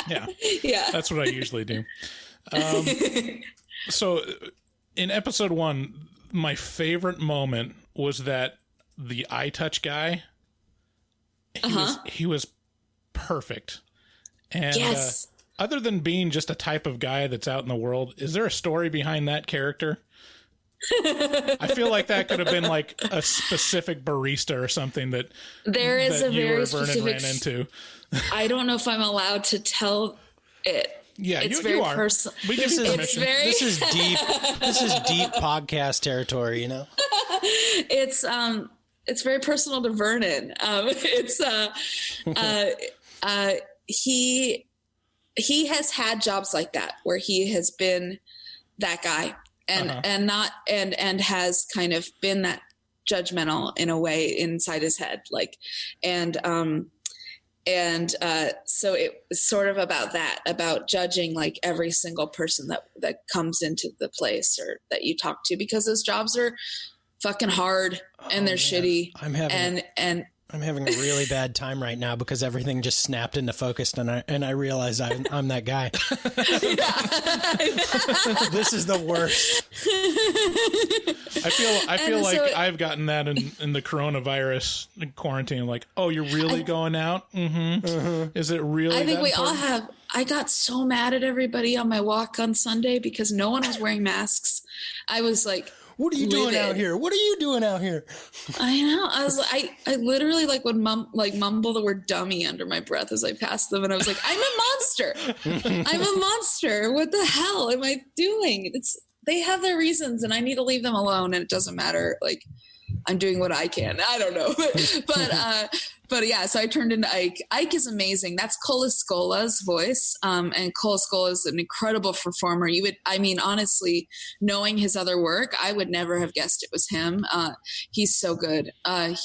Yeah. Yeah. That's what I usually do. So in episode 1, my favorite moment was that the eye touch guy, he was perfect. And yes. Other than being just a type of guy that's out in the world, is there a story behind that character? I feel like that could have been like a specific barista or something that there is that a you very or Vernon specific. ran into. I don't know if I'm allowed to tell it. Yeah, it's you very are. personal. We give you permission. This is deep. This is deep podcast territory. You know. It's very personal to Vernon. He has had jobs like that where he has been that guy and has kind of been that judgmental in a way inside his head, so it was sort of about judging like every single person that comes into the place or that you talk to, because those jobs are fucking hard and they're shitty. I'm having a really bad time right now because everything just snapped into focus, and I realize I'm that guy. This is the worst. I feel like I've gotten that in the coronavirus quarantine. Like, oh, you're really going out? Mm-hmm. Is it really? I think we important? all have. I got so mad at everybody on my walk on Sunday because no one was wearing masks. I was like, what are you doing out here? What are you doing out here? I know. I was like, I literally would mumble the word dummy under my breath as I passed them. And I was like, I'm a monster. I'm a monster. What the hell am I doing? They have their reasons and I need to leave them alone. And it doesn't matter. Like, I'm doing what I can. I don't know. But yeah, so I turned into Ike. Ike is amazing. That's Cola Scola's voice. And Cola Scola is an incredible performer. Honestly, knowing his other work, I would never have guessed it was him. He's so good. And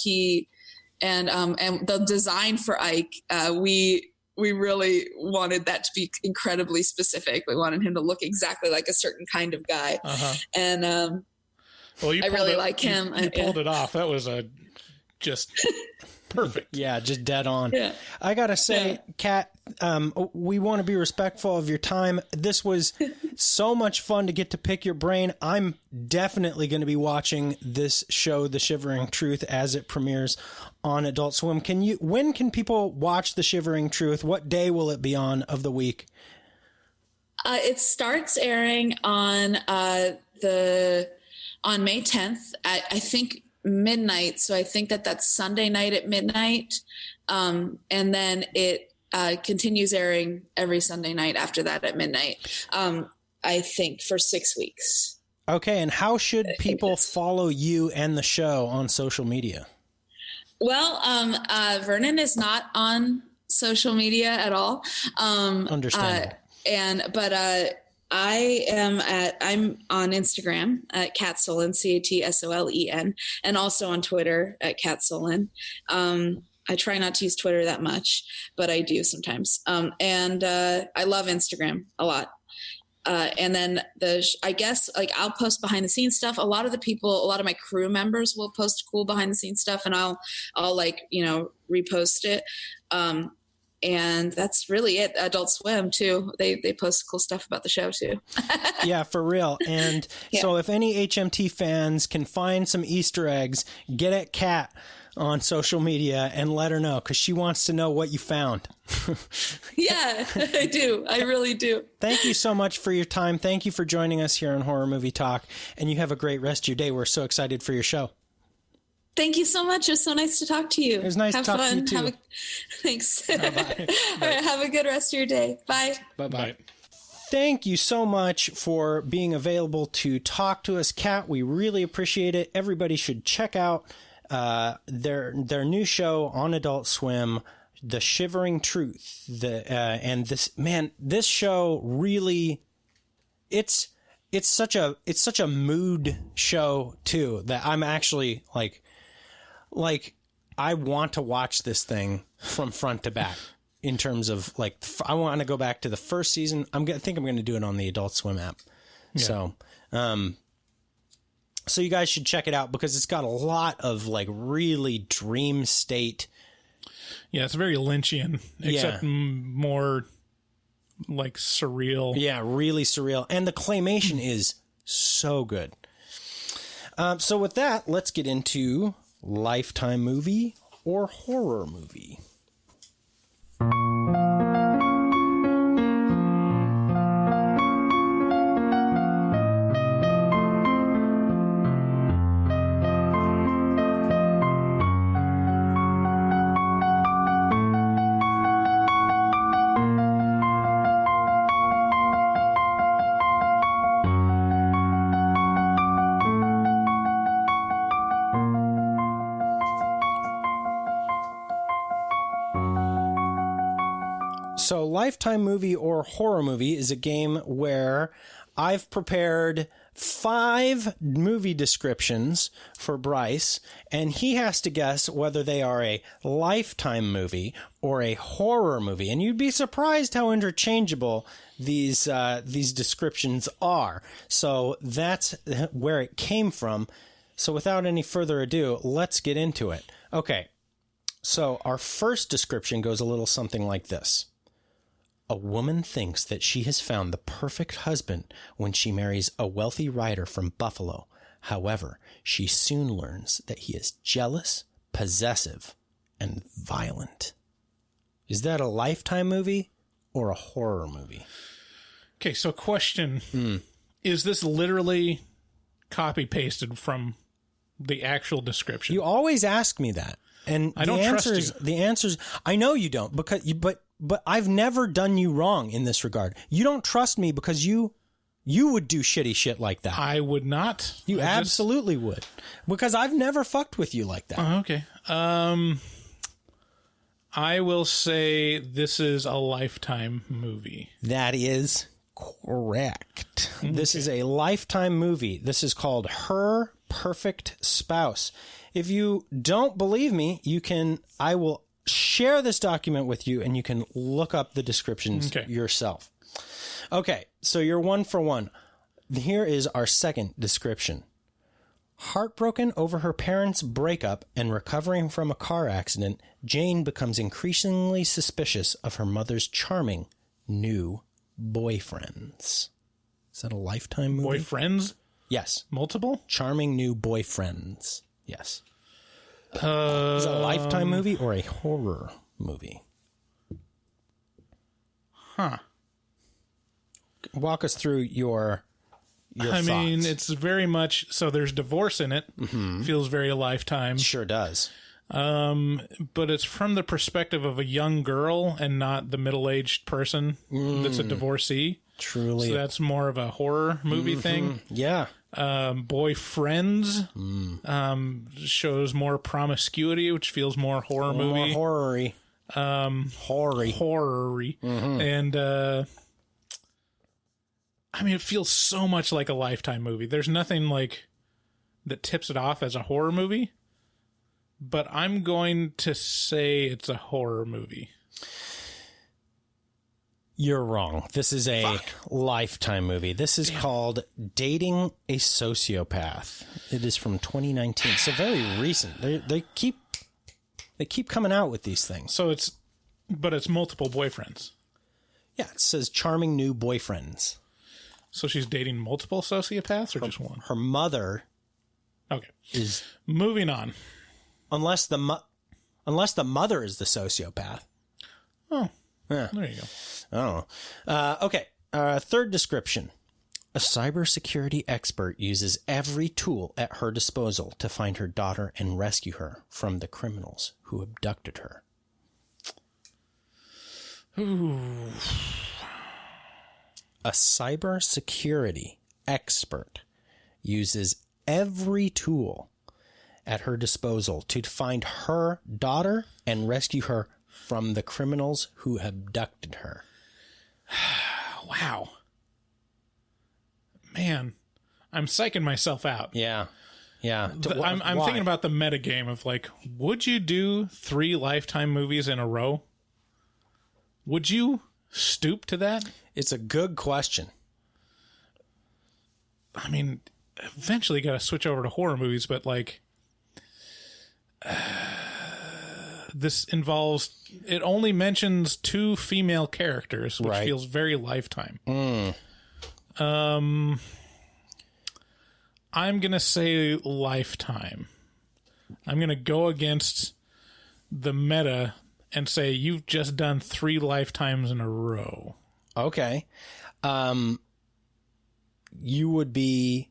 the design for Ike, we really wanted that to be incredibly specific. We wanted him to look exactly like a certain kind of guy. And well, I really like him. You pulled it off. That was just perfect. Yeah, just dead on. Yeah. I gotta say, Kat, we want to be respectful of your time. This was so much fun to get to pick your brain. I'm definitely going to be watching this show, The Shivering Truth, as it premieres on Adult Swim. When can people watch The Shivering Truth? What day will it be on of the week? It starts airing on May 10th at, I think, midnight. So I think that's Sunday night at midnight. And then it continues airing every Sunday night after that at midnight. I think for 6 weeks. Okay. And how should people follow you and the show on social media? Well, Vernon is not on social media at all. Understandable. I'm on Instagram at Kat Solen, CATSOLEN, and also on Twitter at Kat Solen. I try not to use Twitter that much, but I do sometimes. And I love Instagram a lot. And then I guess I'll post behind the scenes stuff. A lot of my crew members will post cool behind the scenes stuff, and I'll repost it. And that's really it. Adult Swim too. They post cool stuff about the show too. Yeah, for real. And so if any HMT fans can find some Easter eggs, get at Kat on social media and let her know, because she wants to know what you found. Yeah, I do. I really do. Thank you so much for your time. Thank you for joining us here on Horror Movie Talk. And you have a great rest of your day. We're so excited for your show. Thank you so much. It was so nice to talk to you. It was nice to talk to you too. Thanks. Bye-bye. All right. Have a good rest of your day. Bye. Bye-bye. thank you so much for being available to talk to us, Kat. We really appreciate it. Everybody should check out their new show on Adult Swim, The Shivering Truth. And this show really, it's such a mood show too, that I'm actually like I want to watch this thing from front to back. In terms of like, I want to go back to the first season. I think I'm going to do it on the Adult Swim app. Yeah. So you guys should check it out because it's got a lot of like really dream state. Yeah, it's very Lynchian, except more like surreal. Yeah, really surreal. And the claymation is so good. So with that, let's get into Lifetime movie or horror movie. So Lifetime movie or horror movie is a game where I've prepared 5 movie descriptions for Bryce, and he has to guess whether they are a Lifetime movie or a horror movie. And you'd be surprised how interchangeable these descriptions are. So that's where it came from. So without any further ado, let's get into it. Okay, so our first description goes a little something like this. A woman thinks that she has found the perfect husband when she marries a wealthy writer from Buffalo. However, she soon learns that he is jealous, possessive, and violent. Is that a Lifetime movie or a horror movie? Okay, so question. Is this literally copy-pasted from the actual description? You always ask me that. And I don't trust you. The answers, I know you don't, but I've never done you wrong in this regard. You don't trust me because you would do shitty shit like that. I would not. You absolutely would. Because I've never fucked with you like that. Okay. I will say this is a Lifetime movie. That is correct. Okay. This is a Lifetime movie. This is called Her Perfect Spouse. If you don't believe me, I will share this document with you and you can look up the descriptions yourself. Okay, so you're 1 for 1. Here is our second description. Heartbroken over her parents' breakup and recovering from a car accident, Jane becomes increasingly suspicious of her mother's charming new boyfriends. Is that a Lifetime movie? Boyfriends? Yes. Multiple? Charming new boyfriends. Yes. Is it a Lifetime movie or a horror movie? Huh. Walk us through your thoughts. I mean, it's very much, so there's divorce in it. Mm-hmm. Feels very Lifetime. Sure does. But it's from the perspective of a young girl and not the middle-aged person that's a divorcee. Truly. So that's more of a horror movie thing. Yeah. Boyfriends shows more promiscuity, which feels more horror movie. More horror-y. Horror-y. Mm-hmm. And, I mean, it feels so much like a Lifetime movie. There's nothing like that tips it off as a horror movie, but I'm going to say it's a horror movie. You're wrong. This is a Lifetime movie. This is called Dating a Sociopath. It is from 2019. So very recent. They keep coming out with these things. So it's multiple boyfriends. Yeah, it says charming new boyfriends. So she's dating multiple sociopaths or just one? Her mother is moving on. Unless the mother is the sociopath. Oh. Yeah. There you go. Oh. Okay. Third description. A cybersecurity expert uses every tool at her disposal to find her daughter and rescue her from the criminals who abducted her. Ooh. A cybersecurity expert uses every tool at her disposal to find her daughter and rescue her from the criminals who abducted her. Wow. Man, I'm psyching myself out. Yeah. I'm thinking about the metagame of like, would you do 3 Lifetime movies in a row? Would you stoop to that? It's a good question. I mean, eventually got to switch over to horror movies, but like, this involves, it only mentions 2 female characters, which feels very Lifetime. I'm going to say Lifetime. I'm going to go against the meta and say you've just done 3 Lifetimes in a row. Okay. You would be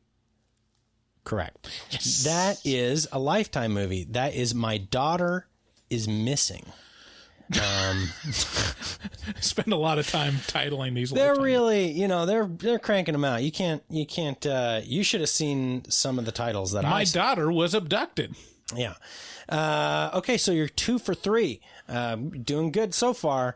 correct. Yes. That is a Lifetime movie. That is My Daughter is Missing. Spend a lot of time titling these. They're really, they're cranking them out. You should have seen some of the titles that My daughter was abducted. Yeah. Okay, so you're 2 for 3. Doing good so far.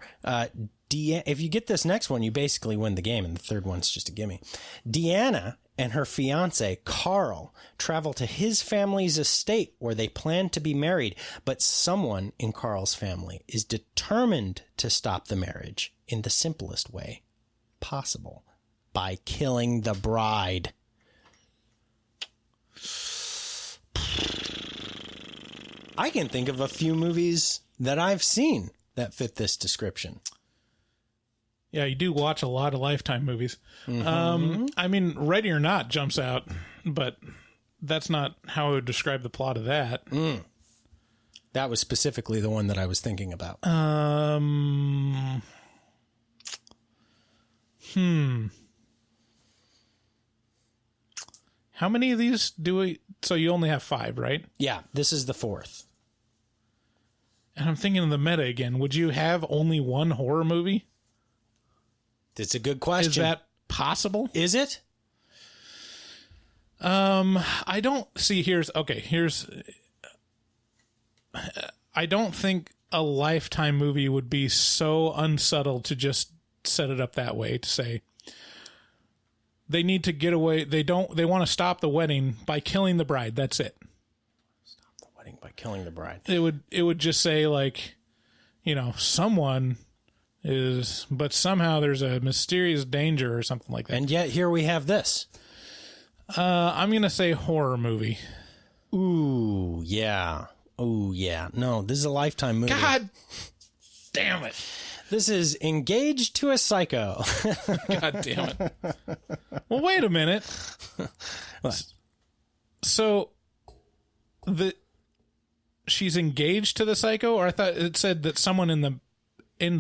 If you get this next one, you basically win the game, and the third one's just a gimme. Deanna and her fiancé, Carl, travel to his family's estate where they plan to be married, but someone in Carl's family is determined to stop the marriage in the simplest way possible, by killing the bride. I can think of a few movies that I've seen that fit this description. Yeah, you do watch a lot of Lifetime movies. Mm-hmm. I mean, Ready or Not jumps out, but that's not how I would describe the plot of that. That was specifically the one that I was thinking about. How many of these do we... So you only have 5, right? Yeah, this is the 4th. And I'm thinking of the meta again. Would you have only 1 horror movie? It's a good question. Is that possible? Is it? I don't see. I don't think a Lifetime movie would be so unsubtle to just set it up that way, to say they need to get away. They want to stop the wedding by killing the bride. That's it. Stop the wedding by killing the bride. It would just say, like, someone is, but somehow there's a mysterious danger or something like that. And yet here we have this. I'm going to say horror movie. Ooh, yeah. No, this is a Lifetime movie. God damn it. This is Engaged to a Psycho. God damn it. Well, wait a minute. What? So she's engaged to the psycho, or I thought it said that someone in the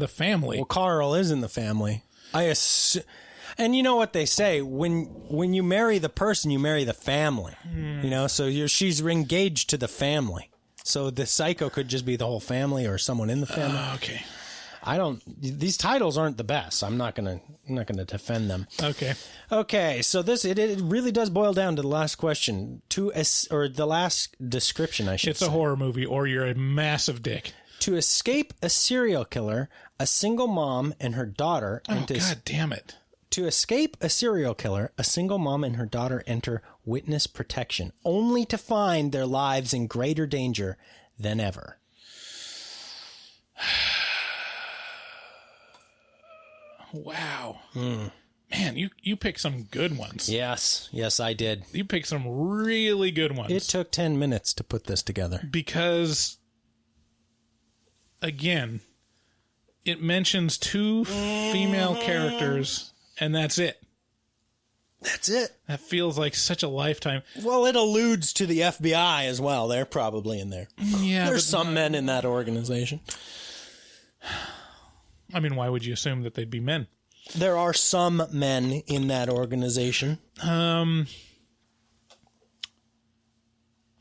family. Well, Carl is in the family. And you know what they say, when you marry the person, you marry the family. So she's engaged to the family. So the psycho could just be the whole family or someone in the family. Okay. These titles aren't the best. I'm not going to defend them. Okay. So it really does boil down to the last question, or the last description, I should say. It's a horror movie, or you're a massive dick. To escape a serial killer, a single mom and her daughter. God damn it. To escape a serial killer, a single mom and her daughter enter witness protection, only to find their lives in greater danger than ever. Wow. Man, you picked some good ones. Yes, I did. You picked some really good ones. It took 10 minutes to put this together. Because, again, it mentions 2 female characters, and that's it. That's it. That feels like such a Lifetime. Well, it alludes to the FBI as well. They're probably in there. Yeah, There's some men in that organization. I mean, why would you assume that they'd be men? There are some men in that organization.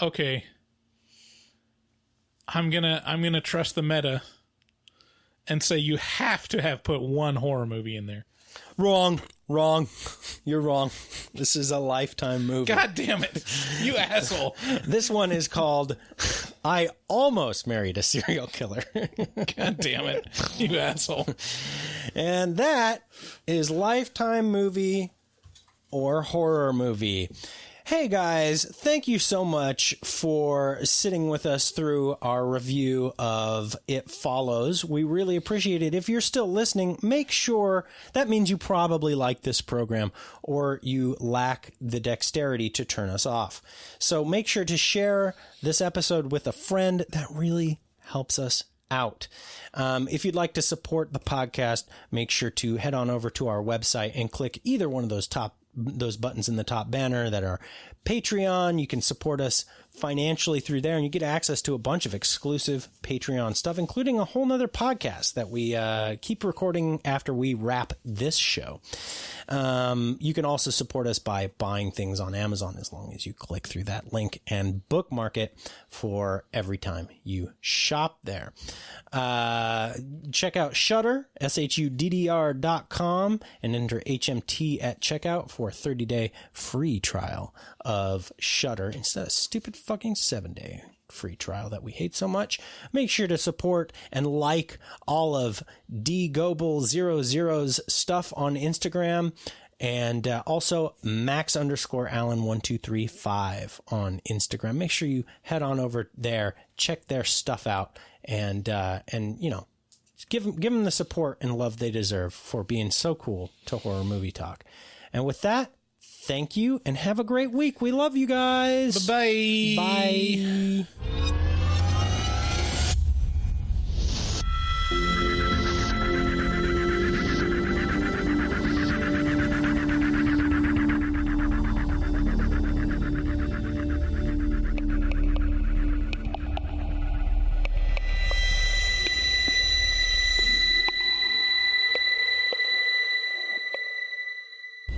Okay. I'm gonna trust the meta and say you have to have put 1 horror movie in there. Wrong. You're wrong. This is a Lifetime movie. God damn it. You asshole. This one is called I Almost Married a Serial Killer. God damn it. You asshole. And that is Lifetime movie or horror movie. Hey guys, thank you so much for sitting with us through our review of It Follows. We really appreciate it. If you're still listening, make sure that means you probably like this program or you lack the dexterity to turn us off. So make sure to share this episode with a friend. That really helps us out. If you'd like to support the podcast, make sure to head on over to our website and click either one of those buttons in the top banner that are Patreon. You can support us financially through there, and you get access to a bunch of exclusive Patreon stuff, including a whole nother podcast that we keep recording after we wrap this show. You can also support us by buying things on Amazon as long as you click through that link and bookmark it for every time you shop there. Check out Shudder, SHUDDR.com, and enter HMT at checkout for a 30-day free trial of Shudder instead of stupid fucking 7-day free trial that we hate so much. Make sure to support and like all of D Goebel 00's stuff on Instagram, and also Max_Allen1235 on Instagram. Make sure you head on over there, check their stuff out, and you know, give them the support and love they deserve for being so cool to Horror Movie Talk. And with that, thank you and have a great week. We love you guys. Bye-bye. Bye.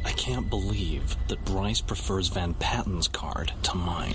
I can't believe that Bryce prefers Van Patten's card to mine.